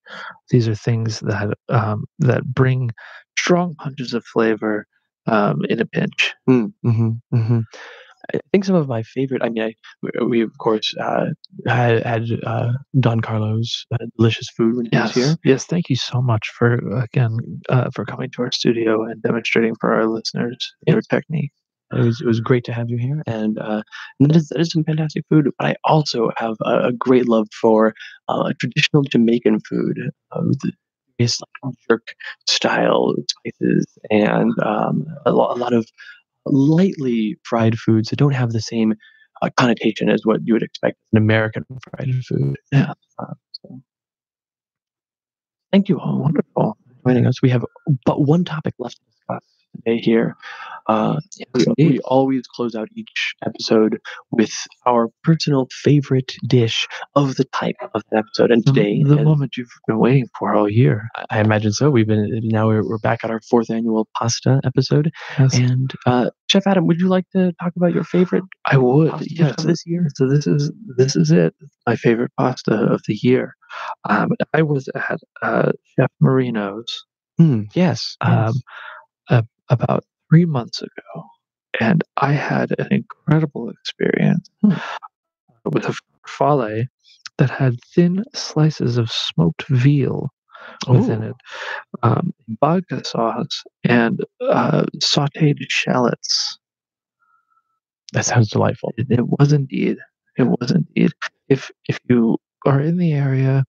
S2: These are things that bring strong punches of flavor in a pinch.
S1: Mm-hmm. I think some of my favorite. I mean, we of course had Don Carlos delicious food when he was here.
S2: Yes, yes. Thank you so much for again for coming to our studio and demonstrating for our listeners your technique.
S1: It was great to have you here, and that is some fantastic food. But I also have a great love for traditional Jamaican food, the various like jerk style spices, and a lot of lightly fried foods that don't have the same connotation as what you would expect an American fried food.
S2: Yeah.
S1: So thank you all.
S2: Wonderful.
S1: For joining us. We have but one topic left to discuss today here. We always close out each episode with our personal favorite dish of the type of the episode. And today,
S2: the moment you've been waiting for all year.
S1: I imagine so. We're back at our 4th annual pasta episode.
S2: Yes.
S1: And Chef Adam, would you like to talk about your favorite?
S2: I would.
S1: Pasta dish
S2: Yes.
S1: of this year.
S2: So this is it. My favorite pasta of the year. I was at Chef Marino's.
S1: Yes.
S2: About 3 months ago, and I had an incredible experience with a farfalle that had thin slices of smoked veal within it, vodka sauce, and sautéed shallots.
S1: That sounds delightful.
S2: It was indeed. It was indeed. If you are in the area,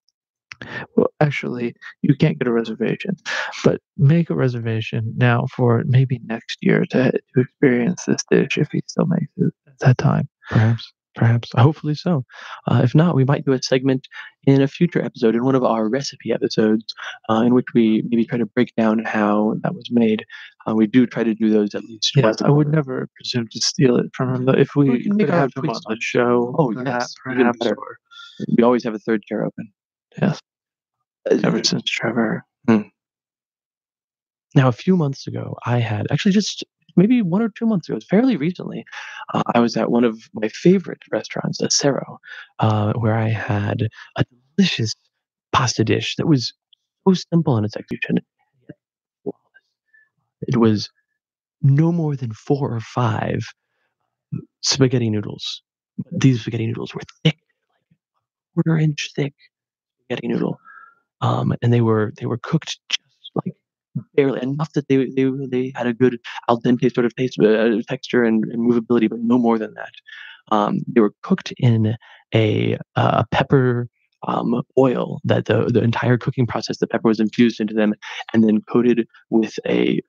S2: well, actually, you can't get a reservation, but make a reservation now for maybe next year to experience this dish if he still makes it at that time.
S1: Perhaps. Perhaps, hopefully so. If not, we might do a segment in a future episode, in one of our recipe episodes, in which we maybe try to break down how that was made. We do try to do those at least
S2: Yes,
S1: once a
S2: I would
S1: quarter.
S2: never presume to steal it from him, but if
S1: We
S2: we
S1: can make
S2: could
S1: our
S2: have him on
S1: tweaks
S2: the
S1: on it.
S2: show,
S1: Oh,
S2: that
S1: yes, even
S2: perhaps,
S1: better.
S2: or
S1: We always have a third chair open.
S2: yes,
S1: Uh,
S2: ever since Trevor.
S1: Now, a few months ago, I had actually just maybe 1 or 2 months ago, fairly recently, I was at one of my favorite restaurants, Acero, where I had a delicious pasta dish that was so simple in its execution, yet flawless. It was no more than 4 or 5 spaghetti noodles. These spaghetti noodles were thick, quarter-inch thick spaghetti noodle, and they were cooked just, like, barely enough that they had a good al dente sort of taste, texture and movability, but no more than that. They were cooked in a pepper, oil that the entire cooking process, the pepper was infused into them and then coated with a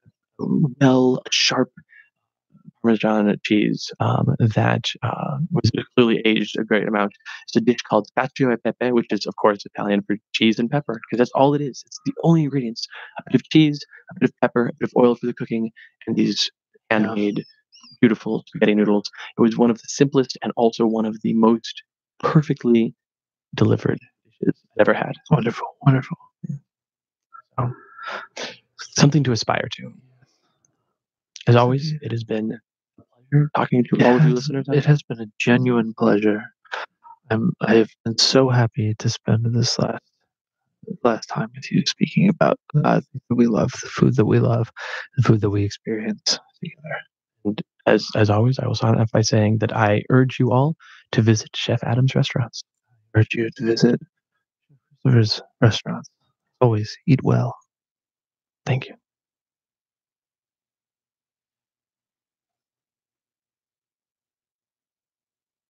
S1: sharp Parmesan cheese, that, was clearly aged a great amount. It's a dish called cacio e pepe, which is, of course, Italian for cheese and pepper, because that's all it is. It's the only ingredients: a bit of cheese, a bit of pepper, a bit of oil for the cooking, and these
S2: Yeah.
S1: handmade, beautiful spaghetti noodles. It was one of the simplest and also one of the most perfectly delivered dishes I've ever had.
S2: Wonderful, wonderful.
S1: So, something to aspire to. As always, it has been a pleasure talking to all of you listeners.
S2: It has been a genuine pleasure. I have been so happy to spend this last time with you, speaking about things that we love, the food that we love, the food that we experience together.
S1: And as always, I will sign off by saying that I urge you all to visit Chef Adam's restaurants.
S2: I urge you to visit Christopher's restaurants. Always eat well.
S1: Thank you.